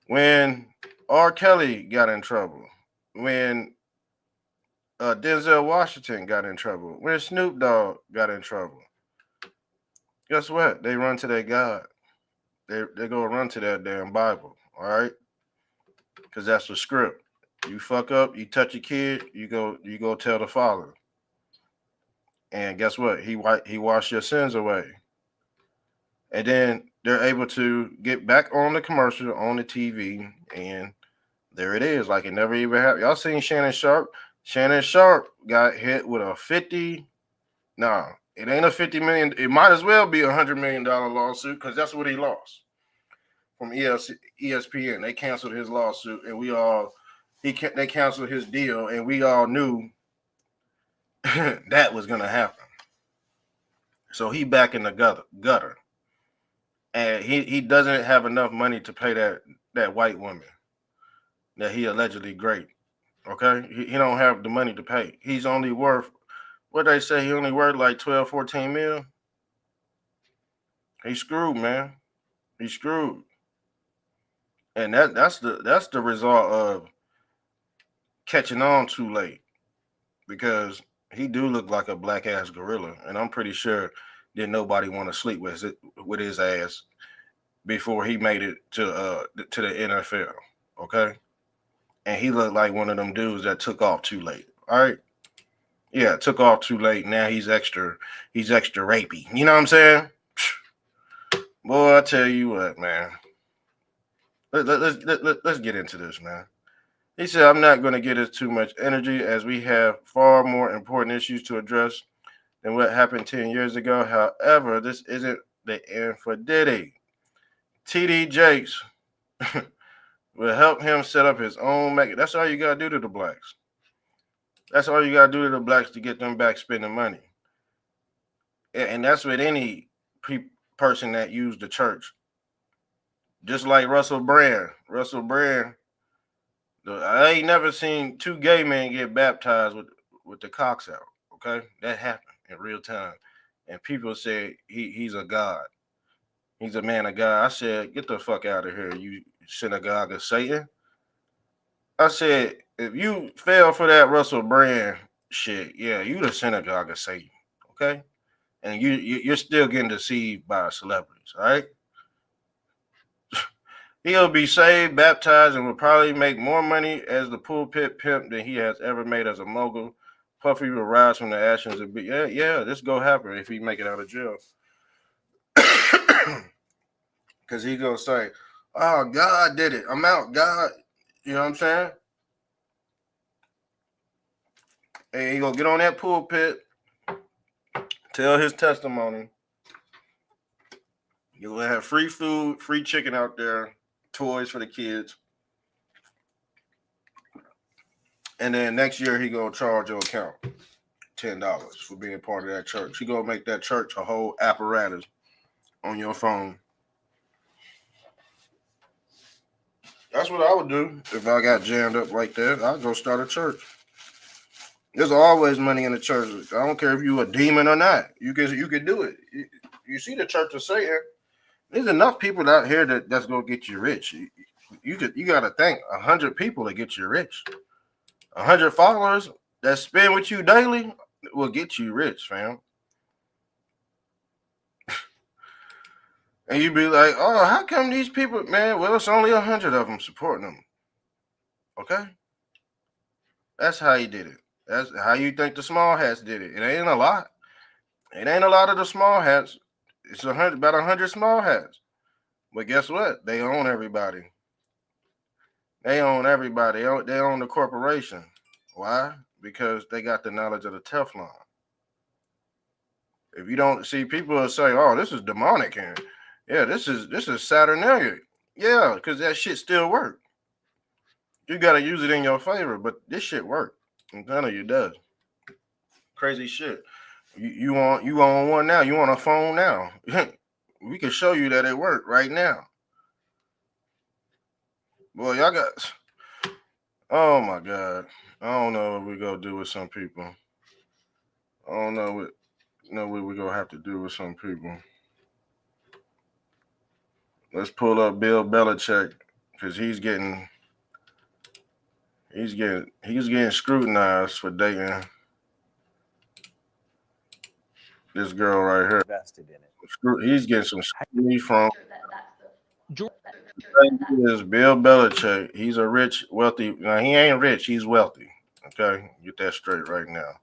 When R. Kelly got in trouble, when Denzel Washington got in trouble, when Snoop Dogg got in trouble, guess what? They run to their God. They go run to that damn Bible, all right? Because that's the script. You fuck up, you touch a kid, you go tell the father. And guess what? He washed your sins away. And then they're able to get back on the commercial, on the TV, and there it is. Like it never even happened. Y'all seen Shannon Sharp? Shannon Sharp got hit with a 50. Nah, it ain't a 50 million. It might as well be $100 million lawsuit because that's what he lost from ESPN. They canceled his lawsuit, and they canceled his deal, and we all knew that was gonna happen. So he back in the gutter. And he doesn't have enough money to pay that white woman that he allegedly raped. Okay? He don't have the money to pay. He's only worth, what they say, he only worth like 12, 14 mil. He's screwed, man. He's screwed. And that's the result of catching on too late. Because he do look like a black ass gorilla. And I'm pretty sure that nobody want to sleep with his ass before he made it to the NFL, okay? And he looked like one of them dudes that took off too late. All right, yeah, took off too late. Now he's extra rapey. You know what I'm saying? Boy, I tell you what, man. Let's get into this, man. He said, "I'm not going to get us too much energy as we have far more important issues to address than what happened 10 years ago. However, this isn't the end for Diddy. TD Jakes will help him set up his own That's all you got to do to the blacks. That's all you got to do to the blacks to get them back spending money. And that's with any person that used the church. Just like Russell Brand. I ain't never seen 2 gay men get baptized with the cocks out. Okay? That happened in real time. And people say he's a god. He's a man of God. I said, get the fuck out of here, you synagogue of Satan. I said, if you fell for that Russell Brand shit, yeah, you the synagogue of Satan, okay? And you're still getting deceived by celebrities, all right? He'll be saved, baptized, and will probably make more money as the pulpit pimp than he has ever made as a mogul. Puffy will rise from the ashes and be, yeah, this go happen if he make it out of jail. Because he's going to say, oh, God did it. I'm out, God. You know what I'm saying? And he's going to get on that pulpit, tell his testimony. You're going to have free food, free chicken out there, toys for the kids. And then next year, he going to charge your account $10 for being part of that church. He going to make that church a whole apparatus on your phone. That's what I would do if I got jammed up like that. I'd go start a church. There's always money in the church. I don't care if you a demon or not. You can do it. You see the church of Satan. There's enough people out here that's gonna get you rich. You got to think 100 people to get you rich. 100 followers. that spend with you daily will get you rich, fam. And you be like, oh, how come these people, man? Well, it's only 100 of them supporting them. Okay, that's how he did it. That's how you think the small hats did it. It ain't a lot. It ain't a lot of the small hats. It's about 100 small hats. But guess what? They own everybody. They own everybody. They own the corporation. Why? Because they got the knowledge of the Teflon. If you don't see, people will say, "Oh, this is demonic here." Yeah, this is Saturnalia. Yeah, because that shit still work. You gotta use it in your favor, but this shit work. I'm telling you, it does. Crazy shit. You on one now? You on a phone now? We can show you that it worked right now. Boy, y'all got. Oh my god. I don't know what we gonna do with some people. I don't know what we gonna have to do with some people. Let's pull up Bill Belichick because he's getting scrutinized for dating this girl right here. Invested in it. He's getting some scrutiny from. Is Bill Belichick. He's a rich, wealthy. Now he ain't rich. He's wealthy. Okay, get that straight right now.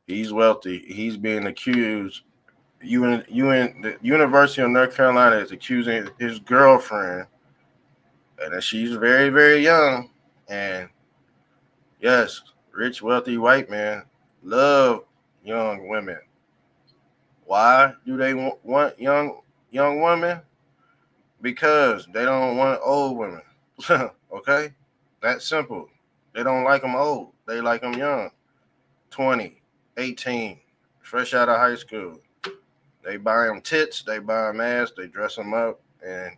He's wealthy. He's being accused. The University of North Carolina is accusing his girlfriend, and she's very, very young. And yes, rich, wealthy white men love young women. Why do they want young women? Because they don't want old women. Okay, that's simple. They don't like them old. They like them young, 20, 18, fresh out of high school. They buy them tits, they buy them ass, they dress them up, and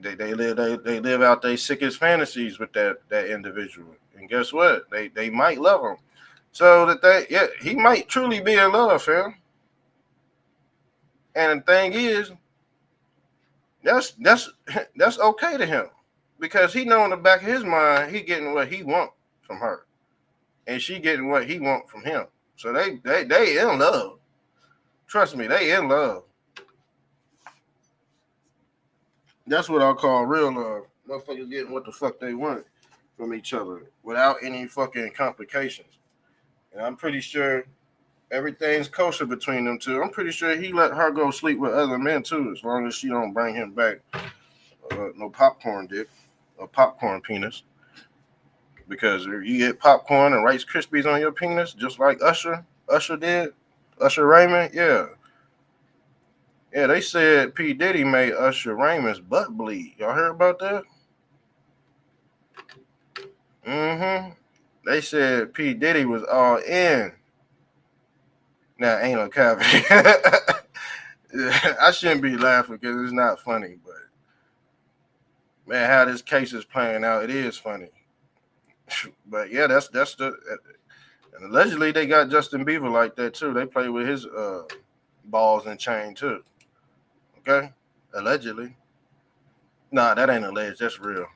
they live out their sickest fantasies with that individual. And guess what? They might love him. So that he might truly be in love, fam. And the thing is, that's okay to him because he know in the back of his mind he getting what he want from her, and she getting what he want from him. So they in love. Trust me, they in love. That's what I call real love. Motherfuckers getting what the fuck they want from each other without any fucking complications. And I'm pretty sure everything's kosher between them two. I'm pretty sure he let her go sleep with other men too, as long as she don't bring him back no popcorn dick or popcorn penis. Because if you get popcorn and Rice Krispies on your penis, just like Usher did, Usher Raymond, yeah. Yeah, they said P. Diddy made Usher Raymond's butt bleed. Y'all heard about that? Mm-hmm. They said P. Diddy was all in. Now, ain't no cavity. I shouldn't be laughing because it's not funny, but man, how this case is playing out, it is funny. But yeah, that's the. And allegedly, they got Justin Bieber like that too. They play with his balls and chain too. Okay, allegedly. Nah, that ain't alleged. That's real.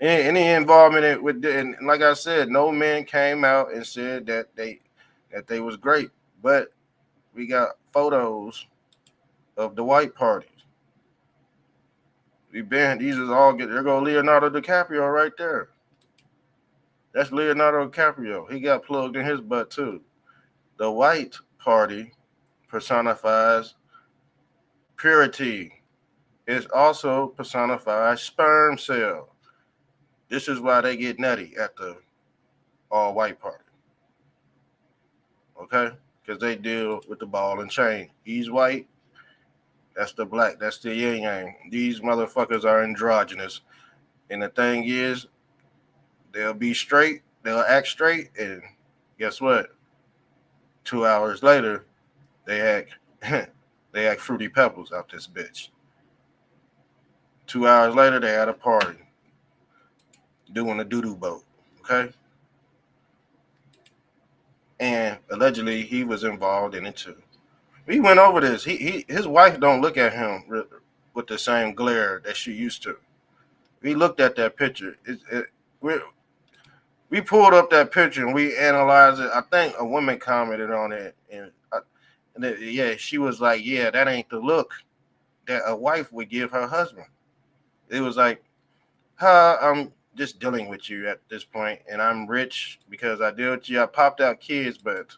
Any involvement with, and like I said, no man came out and said that they was great, but we got photos of the white parties. These is all get. There go Leonardo DiCaprio right there. That's Leonardo DiCaprio. He got plugged in his butt too. The white party personifies purity. It also personifies sperm cell. This is why they get nutty at the all-white party. Okay? Because they deal with the ball and chain. He's white. That's the black. That's the yin-yang. These motherfuckers are androgynous. And the thing is, they'll be straight. They'll act straight. And guess what? 2 hours later, they act Fruity Pebbles out this bitch. 2 hours later, they had a party. Doing a doo-doo boat. Okay? And allegedly, he was involved in it too. We went over this. His wife don't look at him with the same glare that she used to. We looked at that picture. We pulled up that picture and we analyzed it. I think a woman commented on it, yeah, she was like, "Yeah, that ain't the look that a wife would give her husband." It was like, "Huh, I'm just dealing with you at this point, and I'm rich because I deal with you. I popped out kids, but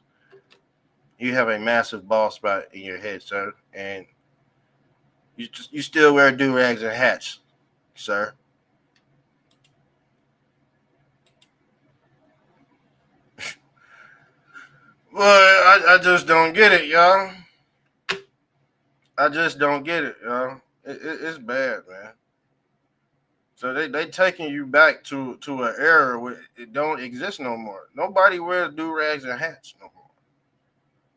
you have a massive bald spot in your head, sir, and you still wear do rags and hats, sir." Well, I just don't get it, y'all. I just don't get it, y'all. It's bad, man. So they taking you back to an era where it don't exist no more. Nobody wears do rags and hats no more.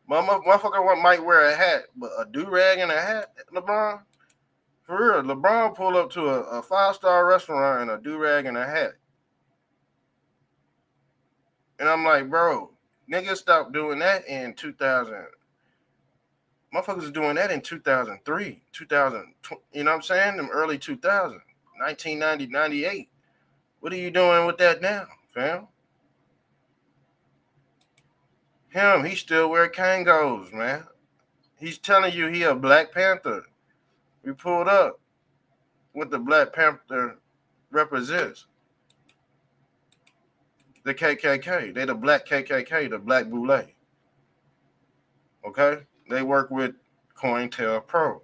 Motherfucker might wear a hat, but a do rag and a hat, LeBron. For real, LeBron pull up to a 5-star restaurant in a do rag and a hat, and I'm like, bro, niggas stopped doing that in 2000. Motherfuckers was doing that in 2003, 2000. You know what I'm saying? Them early 2000, 1990, 98. What are you doing with that now, fam? He still wear Kangos, man. He's telling you he a Black Panther. We pulled up what the Black Panther represents. The KKK. They the Black KKK, the Black Boule. Okay? They work with COINTELPRO.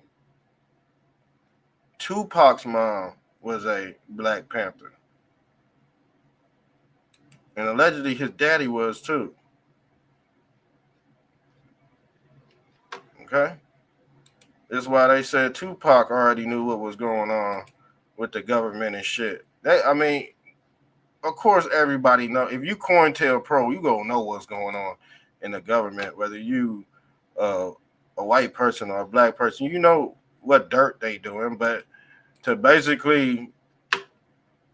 Tupac's mom was a Black Panther. And allegedly his daddy was too. Okay? That's why they said Tupac already knew what was going on with the government and shit. I mean, of course everybody know. If you COINTELPRO, you gonna know what's going on in the government, whether you a white person or a black person, you know what dirt they doing. But to basically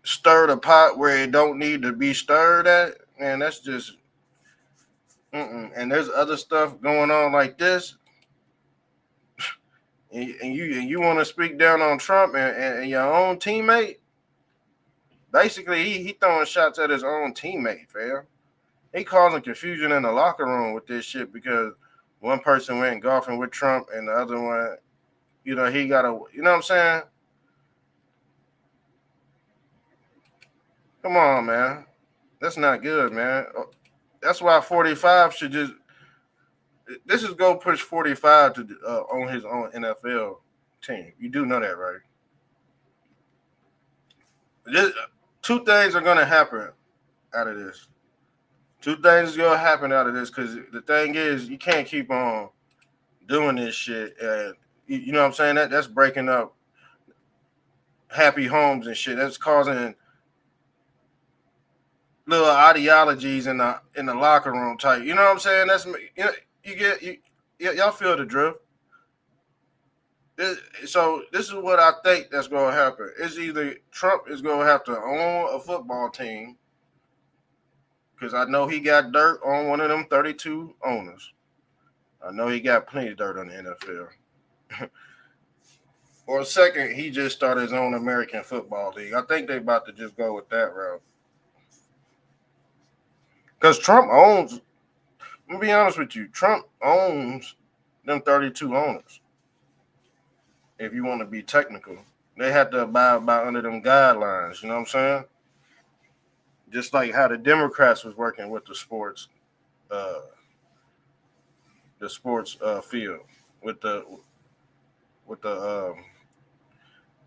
stir the pot where it don't need to be stirred at, man, that's just and there's other stuff going on like this. And you want to speak down on Trump and your own teammate? Basically, he throwing shots at his own teammate, fam. He causing confusion in the locker room with this shit because one person went golfing with Trump and the other one, he got a, you know what I'm saying? Come on, man. That's not good, man. That's why 45 should just, this is go push 45 to on his own NFL team. You do know that, right? This, two things are going to happen out of this. Two things are going to happen out of this because the thing is, you can't keep on doing this shit. And you know what I'm saying? That's breaking up happy homes and shit. That's causing little ideologies in the locker room type. You know what I'm saying? That's y'all feel the drift. So this is what I think that's going to happen. It's either Trump is going to have to own a football team because I know he got dirt on one of them 32 owners. I know he got plenty of dirt on the NFL. Or second, he just started his own American Football League. I think they about to just go with that route. Because Trump owns, let me be honest with you, Trump owns them 32 owners. If you want to be technical, they have to abide by under them guidelines. You know what I'm saying? Just like how the Democrats was working with the sports field with the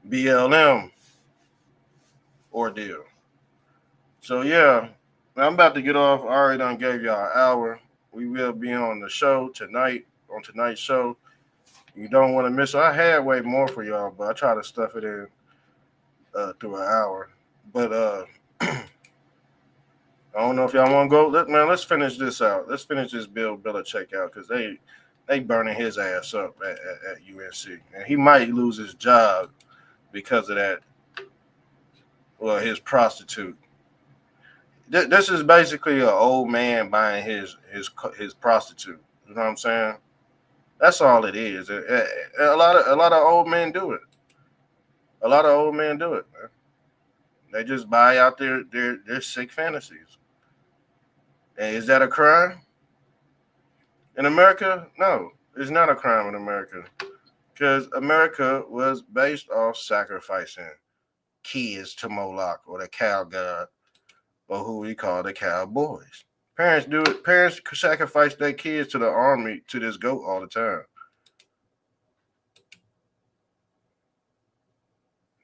BLM ordeal. So yeah, I'm about to get off. I already done gave y'all an hour. We will be on the show tonight. On tonight's show, you don't want to miss. I had way more for y'all, but I try to stuff it in through an hour. But I don't know if y'all want to go. Let's finish this out. Let's finish this Bill Belichick out because they burning his ass up at UNC, and he might lose his job because of that. Well, his prostitute. This is basically an old man buying his prostitute. You know what I'm saying? That's all it is. A lot of old men do it. A lot of old men do it, man. They just buy out their sick fantasies. And is that a crime? In America? No, it's not a crime in America. Because America was based off sacrificing kids to Moloch or the cow god or who we call the cowboys. Parents do it. Parents sacrifice their kids to the army to this goat all the time.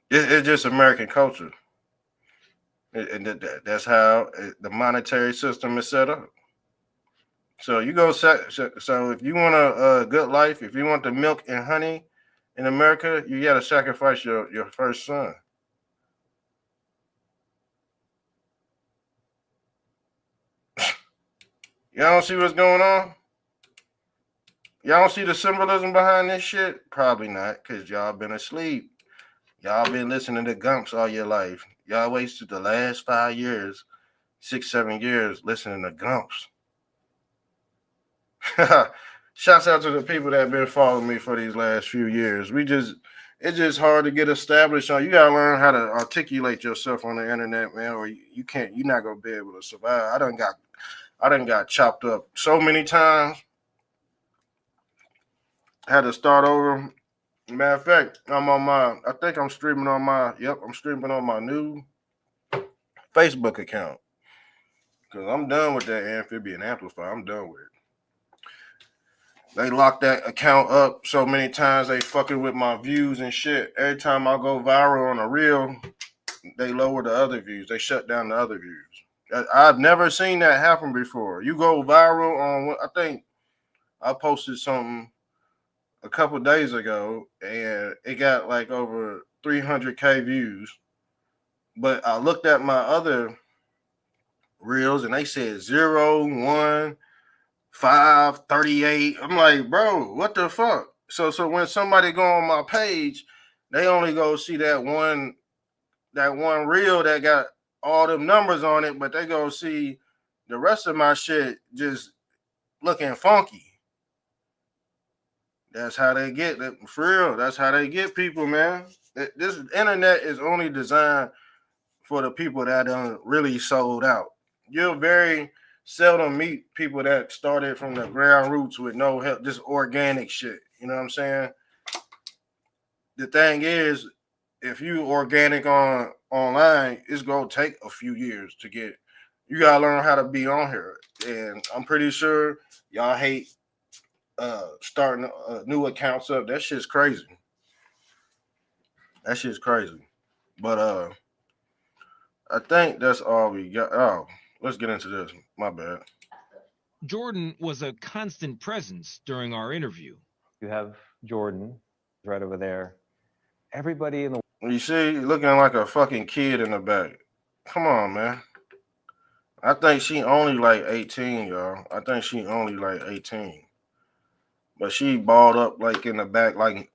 It's just American culture. And that's how the monetary system is set up. So you go. So if you want a good life, if you want the milk and honey in America, you got to sacrifice your first son. Y'all don't see what's going on? Y'all don't see the symbolism behind this shit? Probably not, because y'all been asleep. Y'all been listening to Gumps all your life. Y'all wasted the last 5 years, 6, 7 years listening to Gumps. Shouts out to the people that have been following me for these last few years. It's just hard to get established on. You gotta learn how to articulate yourself on the internet, man, or you can't. You're not gonna be able to survive. I done got chopped up so many times. Had to start over. Matter of fact, I think I'm streaming on I'm streaming on my new Facebook account. Because I'm done with that amphibian amplifier. I'm done with it. They locked that account up so many times, they fucking with my views and shit. Every time I go viral on a reel, they lower the other views. They shut down the other views. I've never seen that happen before. You go viral on, I think I posted something a couple days ago, and it got like over 300K views. But I looked at my other reels, and they said 0, 1, 5, 38. I'm like, bro, what the fuck? So when somebody go on my page, they only go see that one reel that got all them numbers on it, but they go see the rest of my shit just looking funky. That's how they get it. For real. That's how they get people, man. This internet is only designed for the people that done really sold out. You'll very seldom meet people that started from the ground roots with no help, just organic shit. You know what I'm saying? The thing is, if you organic online, it's gonna take a few years to get. You gotta learn how to be on here, and I'm pretty sure y'all hate starting new accounts up. That shit's crazy. That shit's crazy. But I think that's all we got. Oh, let's get into this. My bad. Jordan was a constant presence during our interview. You have Jordan right over there. Everybody in the You see, looking like a fucking kid in the back. Come on, man. I think she only like 18, y'all. I think she only like 18. But she balled up like in the back like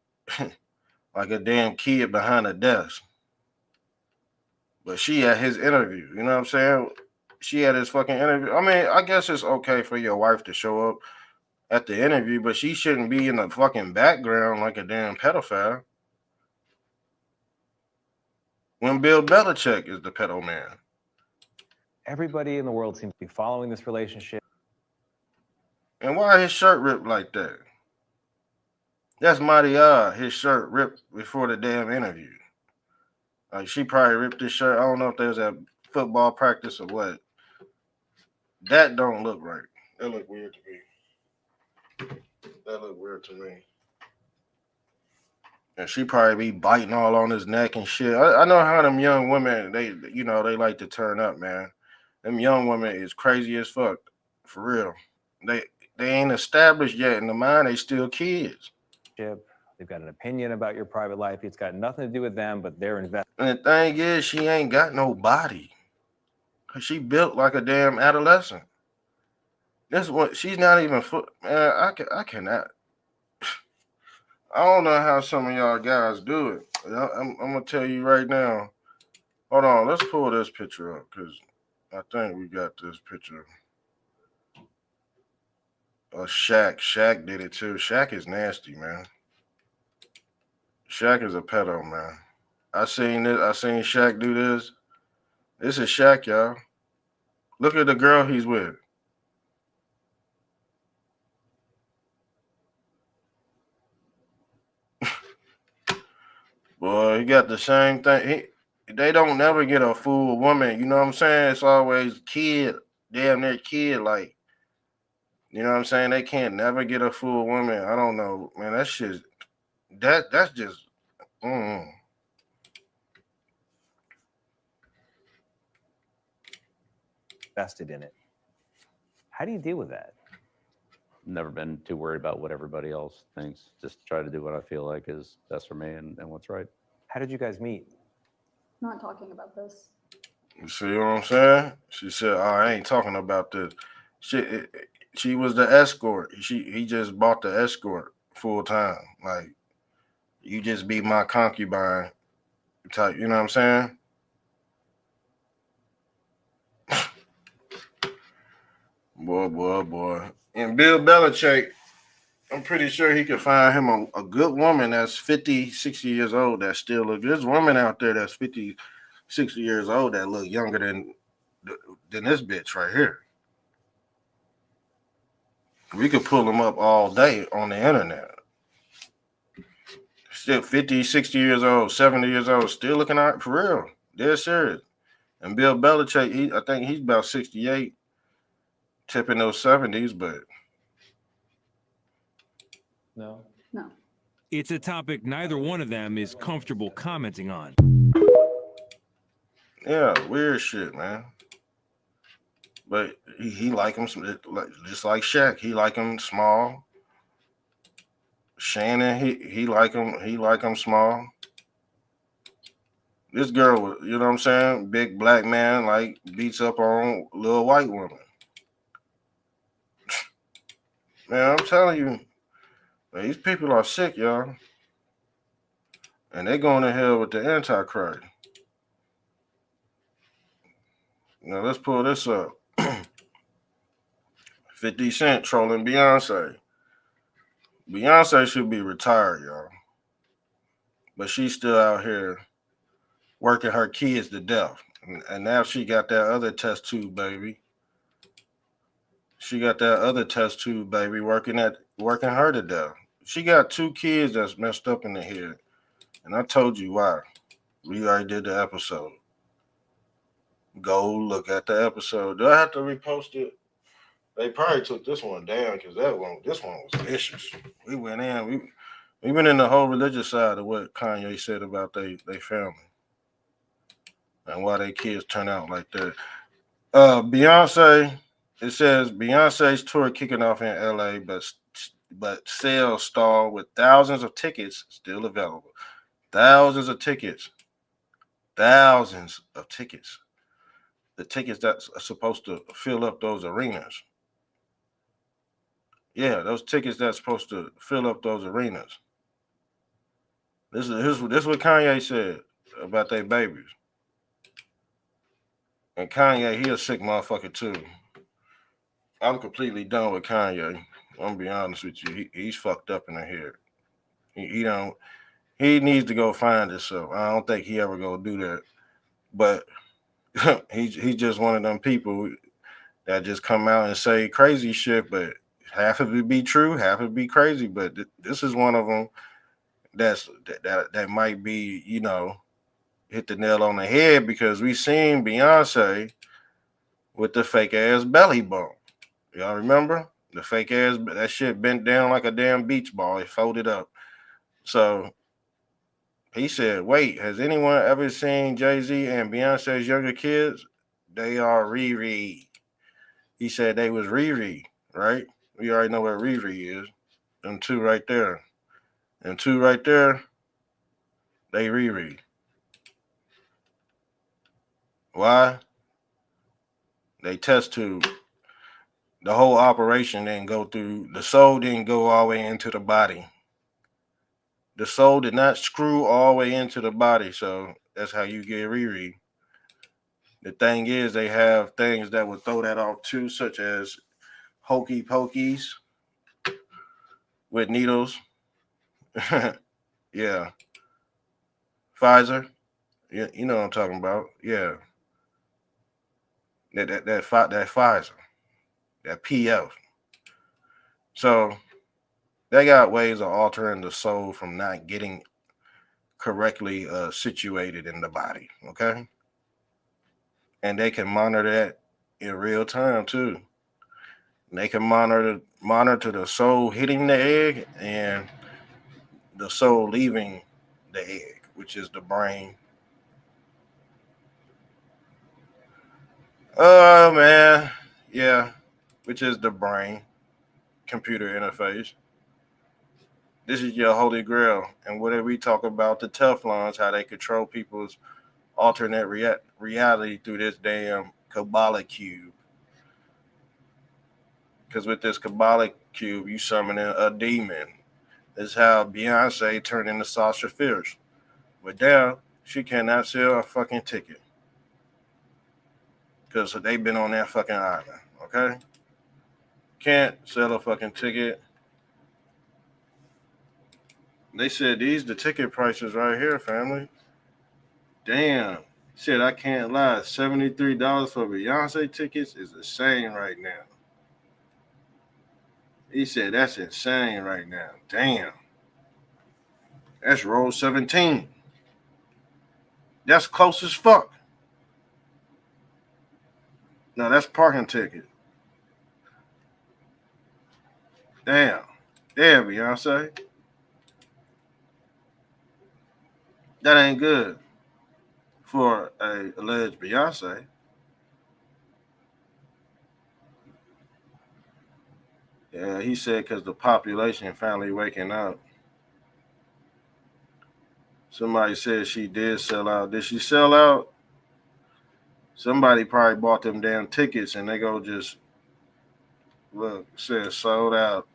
like a damn kid behind a desk. But she at his interview, you know what I'm saying? She at his fucking interview. I mean, I guess it's okay for your wife to show up at the interview, but she shouldn't be in the fucking background like a damn pedophile. When Bill Belichick is the pedo man. everybody in the world seems to be following this relationship. And why his shirt ripped like that? That's mighty odd. His shirt ripped before the damn interview. Like she probably ripped his shirt. I don't know if there's a football practice or what. That don't look right. That look weird to me. That look weird to me. And she probably be biting all on his neck and shit. I know how them young women, they like to turn up, man. Them young women is crazy as fuck. For real. They ain't established yet in the mind, they still kids. They've got an opinion about your private life. It's got nothing to do with them, but they're invested. And the thing is, she ain't got no body. She built like a damn adolescent. That's what she's not even man. I cannot. I don't know how some of y'all guys do it. I'm gonna tell you right now. Hold on, let's pull this picture up because I think we got this picture. Shaq. Shaq did it too. Shaq is nasty, man. Shaq is a pedo, man. I seen this. I seen Shaq do this. This is Shaq, y'all. Look at the girl he's with. Boy, he got the same thing. They don't never get a full woman. You know what I'm saying? It's always kid, damn near kid. Like, you know what I'm saying? They can't never get a full woman. I don't know, man. That shit. That's just. Mm. Vested in it. How do you deal with that? Never been too worried about what everybody else thinks. Just try to do what I feel like is best for me and what's right. How did you guys meet? Not talking about this. You see what I'm saying? She said, oh, I ain't talking about this. She was the escort. He just bought the escort full time. Like, you just be my concubine type. You know what I'm saying? Boy. And Bill Belichick, I'm pretty sure he could find him a good woman that's 50, 60 years old that still look. There's women out there that's 50, 60 years old that look younger than this bitch right here. We could pull them up all day on the internet. Still 50, 60 years old, 70 years old, still looking out for real. They're serious. And Bill Belichick, I think he's about 68, tipping those 70s, but No. No. It's a topic neither one of them is comfortable commenting on. yeah, weird shit, man. But he like him just like Shaq. He like him small. Shannon, he like him small. This girl, you know what I'm saying? Big black man like beats up on little white woman. Man, I'm telling you, man, these people are sick, y'all. And they going to hell with the Antichrist. Now let's pull this up. 50 Cent trolling Beyonce. Beyonce should be retired, y'all. But she's still out here working her kids to death. And now she got that other test tube, baby. She got that other test tube, baby, working her to death. She got 2 kids that's messed up in the head. And I told you why. We already did the episode. Go look at the episode. Do I have to repost it? They probably took this one down because this one was vicious. We went in, we went in the whole religious side of what Kanye said about they family and why their kids turn out like that. Beyonce, it says Beyonce's tour kicking off in LA, but sales stall with thousands of tickets still available. Thousands of tickets. The tickets that's supposed to fill up those arenas. Yeah, those tickets that's supposed to fill up those arenas. This is what Kanye said about their babies. And Kanye, he a sick motherfucker too. I'm completely done with Kanye. I'm gonna be honest with you. He's fucked up in the head. He needs to go find himself. I don't think he ever gonna do that. But he's just one of them people that just come out and say crazy shit, but half of it be true, half of it be crazy. But this is one of them that might be, hit the nail on the head because we seen Beyonce with the fake ass belly bump. Y'all remember? The fake ass, that shit bent down like a damn beach ball. It folded up. So he said, wait, has anyone ever seen Jay-Z and Beyonce's younger kids? They are Riri. He said they was Riri, right? We already know what Riri is. Them 2 right there. Them 2 right there, they Riri. Why? They test tube. The whole operation didn't go through. The soul didn't go all the way into the body. The soul did not screw all the way into the body, so that's how you get Riri. The thing is, they have things that would throw that off too, such as hokey pokies with needles. Yeah. Pfizer. Yeah, you know what I'm talking about. Yeah. That Pfizer. That PF. So they got ways of altering the soul from not getting correctly situated in the body, okay? And they can monitor that in real time too. And they can monitor the soul hitting the egg and the soul leaving the egg, which is the brain. Oh man, yeah, which is the brain computer interface. This is your holy grail. And whatever we talk about the Teflons, how they control people's alternate reality through this damn Kabbalah cube. Because with this Kabbalah cube, you summon in a demon. This is how Beyonce turned into Sasha Fierce. But now, she cannot sell a fucking ticket. Because they've been on that fucking island, okay? Can't sell a fucking ticket. They said these the ticket prices right here, family. Damn. Shit, I can't lie. $73 for Beyonce tickets is insane right now. He said that's insane right now. Damn. That's row 17. That's close as fuck. No, that's parking ticket. Damn. Yeah, Beyonce. That ain't good for a alleged Beyonce. Yeah, he said because the population finally waking up. Somebody said she did sell out. Did she sell out? Somebody probably bought them damn tickets and they go just look, says sold out.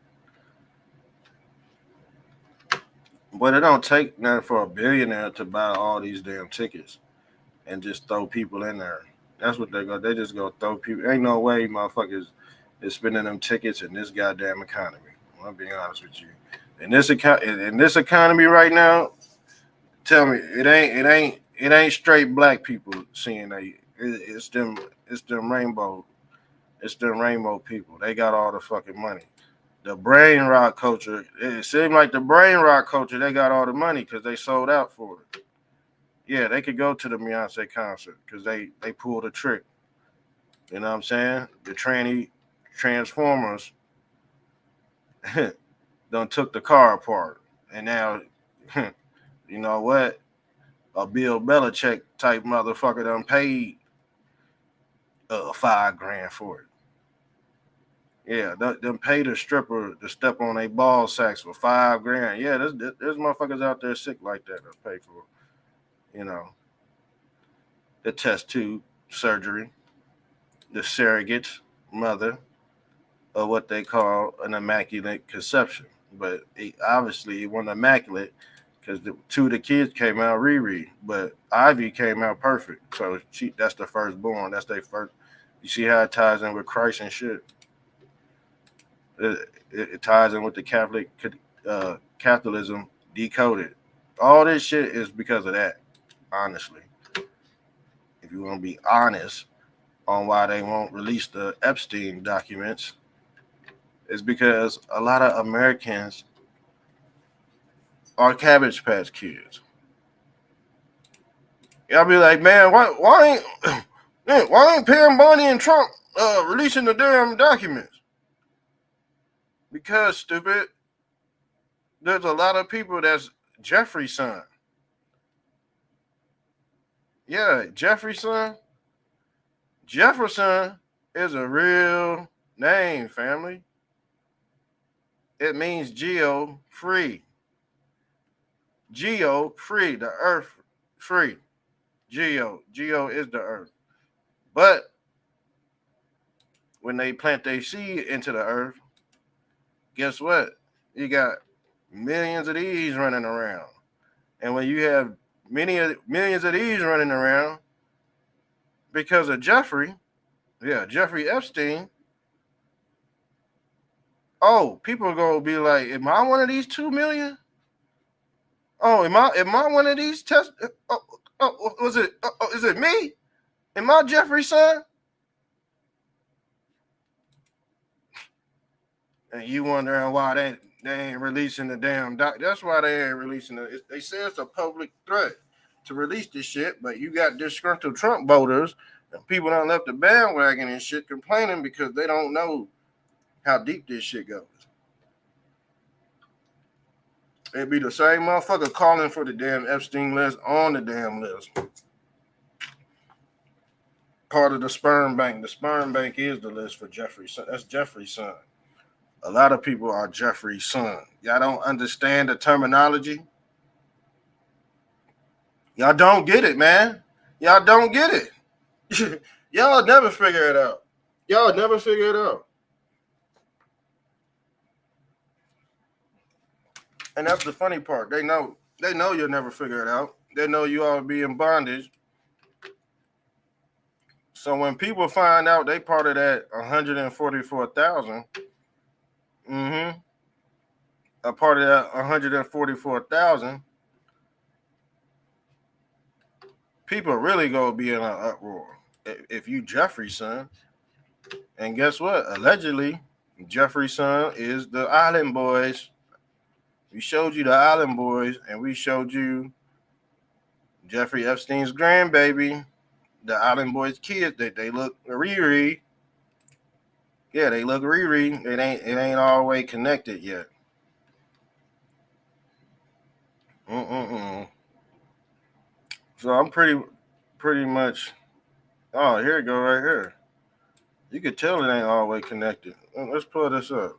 But it don't take nothing for a billionaire to buy all these damn tickets and just throw people in there. That's what they go. They just go throw people. Ain't no way motherfuckers is spending them tickets in this goddamn economy. I'm being honest with you. In this economy right now, tell me it ain't straight black people seeing that. It's them rainbow people. They got all the fucking money. The brain rock culture, it seemed like the brain rock culture, they got all the money because they sold out for it. Yeah, they could go to the Beyonce concert because they pulled a trick. You know what I'm saying? The Transformers done took the car apart. And now, you know what? A Bill Belichick type motherfucker done paid $5,000 for it. Yeah, them paid a stripper to step on a ball sacks for $5,000. Yeah, there's motherfuckers out there sick like that pay for, you know, the test tube surgery, the surrogate mother, or what they call an immaculate conception. But it wasn't immaculate because two of the kids came out Riri, but Ivy came out perfect. So that's the firstborn. That's their first. You see how it ties in with Christ and shit. It ties in with the Catholicism decoded. All this shit is because of that, honestly. If you want to be honest on why they won't release the Epstein documents, it's because a lot of Americans are Cabbage Patch Kids. Y'all be like, man, why ain't Pam Bondi and Trump releasing the damn documents? Because, stupid, there's a lot of people that's Jeffrey's son. Yeah, Jeffrey's son. Jefferson is a real name, family. It means geo free. Geo free, the earth free. Geo is the earth. But when they plant their seed into the earth, guess what? You got millions of these running around. And when you have millions of these running around because of Jeffrey Epstein, people are gonna be like, am I one of these 2 million? Oh, am I one of these test? Is it me? Am I Jeffrey's son? And you wondering why They ain't releasing the damn doc. That's why they ain't releasing it. They say it's a public threat to release this shit, but you got disgruntled Trump voters and people don't left the bandwagon and shit complaining because they don't know how deep this shit goes. It'd be the same motherfucker calling for the damn Epstein list on the damn list. Part of the sperm bank. The sperm bank is the list for Jeffrey's son. That's Jeffrey's son. A lot of people are Jeffrey's son. Y'all don't understand the terminology. Y'all don't get it, man. Y'all don't get it. Y'all never figure it out. Y'all never figure it out. And that's the funny part. They know you'll never figure it out. They know you all be in bondage. So when people find out they part of that 144,000, a part of that 144,000, people really gonna be in an uproar. If you Jeffrey's son, and guess what? Allegedly, Jeffrey's son is the Island Boys. We showed you the Island Boys, and we showed you Jeffrey Epstein's grandbaby, the Island Boys kids. They look Riri. Yeah, they look Riri. It ain't all the way connected yet. So I'm pretty much. Oh, here it go right here. You could tell it ain't all the way connected. Let's pull this up.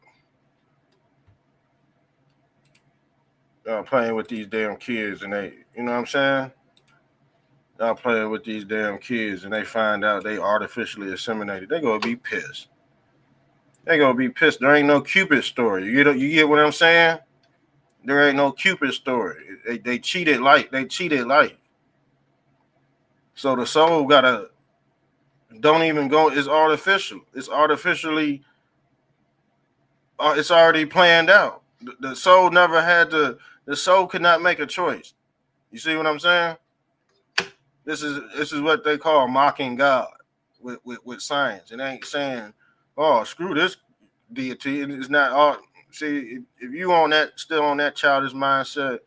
Y'all playing with these damn kids, and they, you know what I'm saying? Y'all playing with these damn kids, and they find out they artificially assimilated. They gonna be pissed. They gonna be pissed. There ain't no Cupid story. You get what I'm saying? There ain't no Cupid story. They cheated light. They cheated light. So the soul gotta don't even go. It's artificial. It's artificially. It's already planned out. The soul never had to. The soul could not make a choice. You see what I'm saying? This is what they call mocking God with science. It ain't saying, "Oh, screw this deity." It's not all. See, if you still on that childish mindset,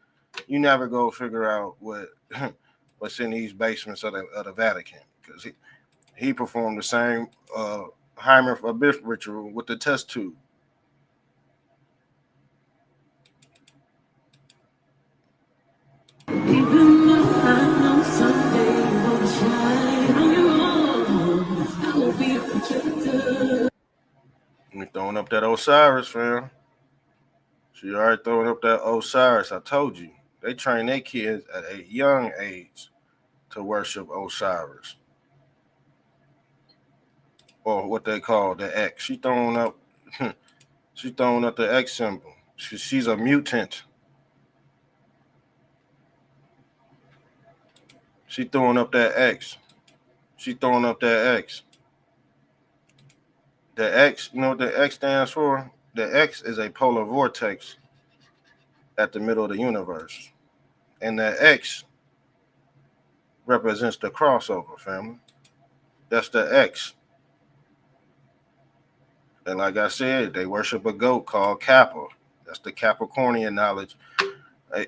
you never go figure out what's in these basements of the Vatican, because he performed the same Hymer abyss ritual with the test tube. Even though I know someday you will shine on your own, I will be a protector. You're throwing up that Osiris, fam. She already throwing up that Osiris. I told you. They train their kids at a young age to worship Osiris. Or what they call the X. She throwing up the X symbol. She's a mutant. She throwing up that X. She throwing up that X. The X, you know what the X stands for? The X is a polar vortex at the middle of the universe. And the X represents the crossover, family. That's the X. And like I said, they worship a goat called Kappa. That's the Capricornian knowledge.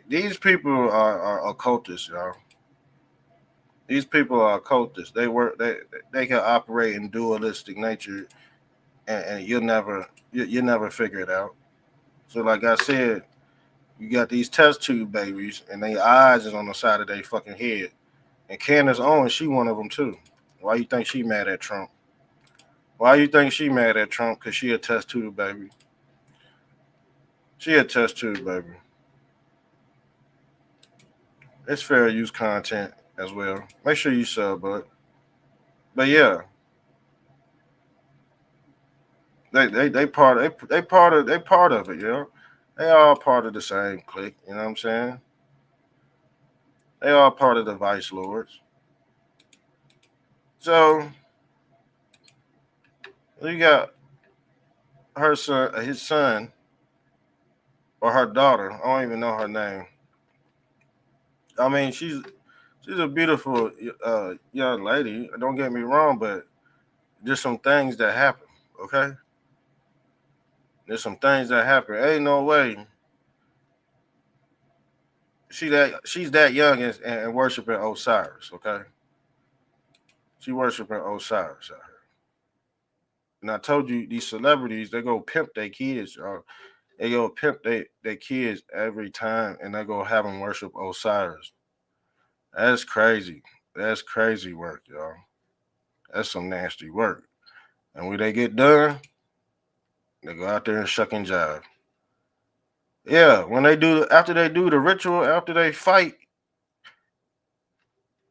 These people are occultists, y'all. These people are occultists. They can operate in dualistic nature, and you'll never figure it out. So like I said, you got these test tube babies, and their eyes is on the side of their fucking head. And Candace Owens, she one of them too. Why you think she mad at Trump? Why you think she mad at Trump? Because she a test tube baby. She a test tube baby. It's fair use content as well. Make sure you sub, but yeah, they part of it, you know. They all part of the same clique, you know what I'm saying? They all part of the Vice Lords. So you got his son, or her daughter. I don't even know her name. I mean, she's a beautiful young lady. Don't get me wrong, but just some things that happen. Okay. There's some things that happen. Ain't no way. She's that young and worshiping Osiris, okay? She worshiping Osiris out here. And I told you these celebrities, they go pimp their kids, y'all. They go pimp their kids every time and they go have them worship Osiris. That's crazy. That's crazy work, y'all. That's some nasty work. And when they get done, they go out there and shuck and jive. Yeah, when they do after they do the ritual, after they fight,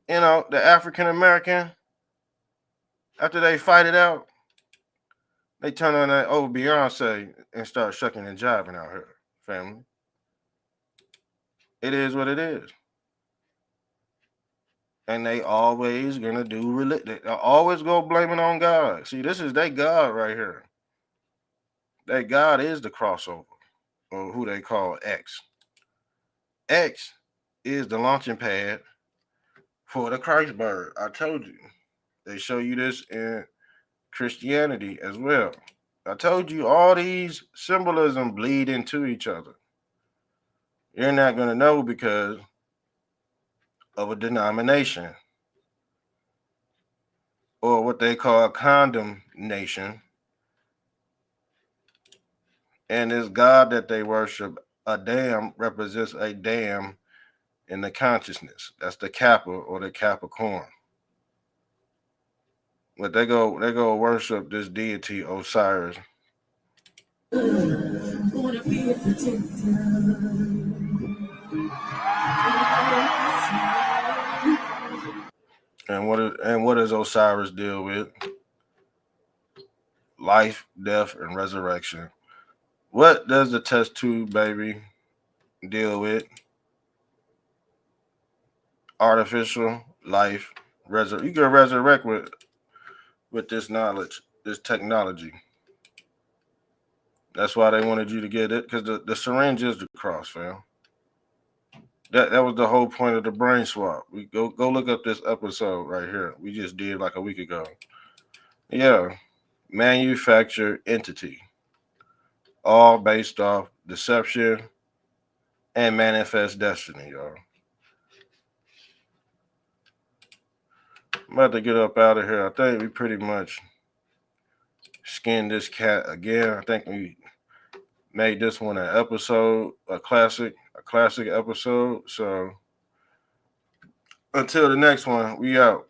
the African American, after they fight it out, they turn on that old Beyonce and start shucking and jiving out here, family. It is what it is. And they always gonna do they always go blame it on God. See, this is their God right here. That God is the crossover, or who they call X. X is the launching pad for the Christ bird. I told you. They show you this in Christianity as well. I told you all these symbolism bleed into each other. You're not gonna know because of a denomination or what they call condemnation. And this God that they worship, a dam represents a dam in the consciousness. That's the Kappa or the Capricorn. But they go worship this deity Osiris. Wanna be a protector. And what does Osiris deal with? Life, death, and resurrection. What does the test tube baby deal with? Artificial life. You can resurrect with this knowledge, this technology. That's why they wanted you to get it, because the syringe is the cross, fam. That was the whole point of the brain swap. We go look up this episode right here. We just did like a week ago. Yeah. Manufactured entity. All based off deception and manifest destiny, y'all. I'm about to get up out of here. I think we pretty much skinned this cat again. I think we made this one an episode, a classic episode. So until the next one, we out.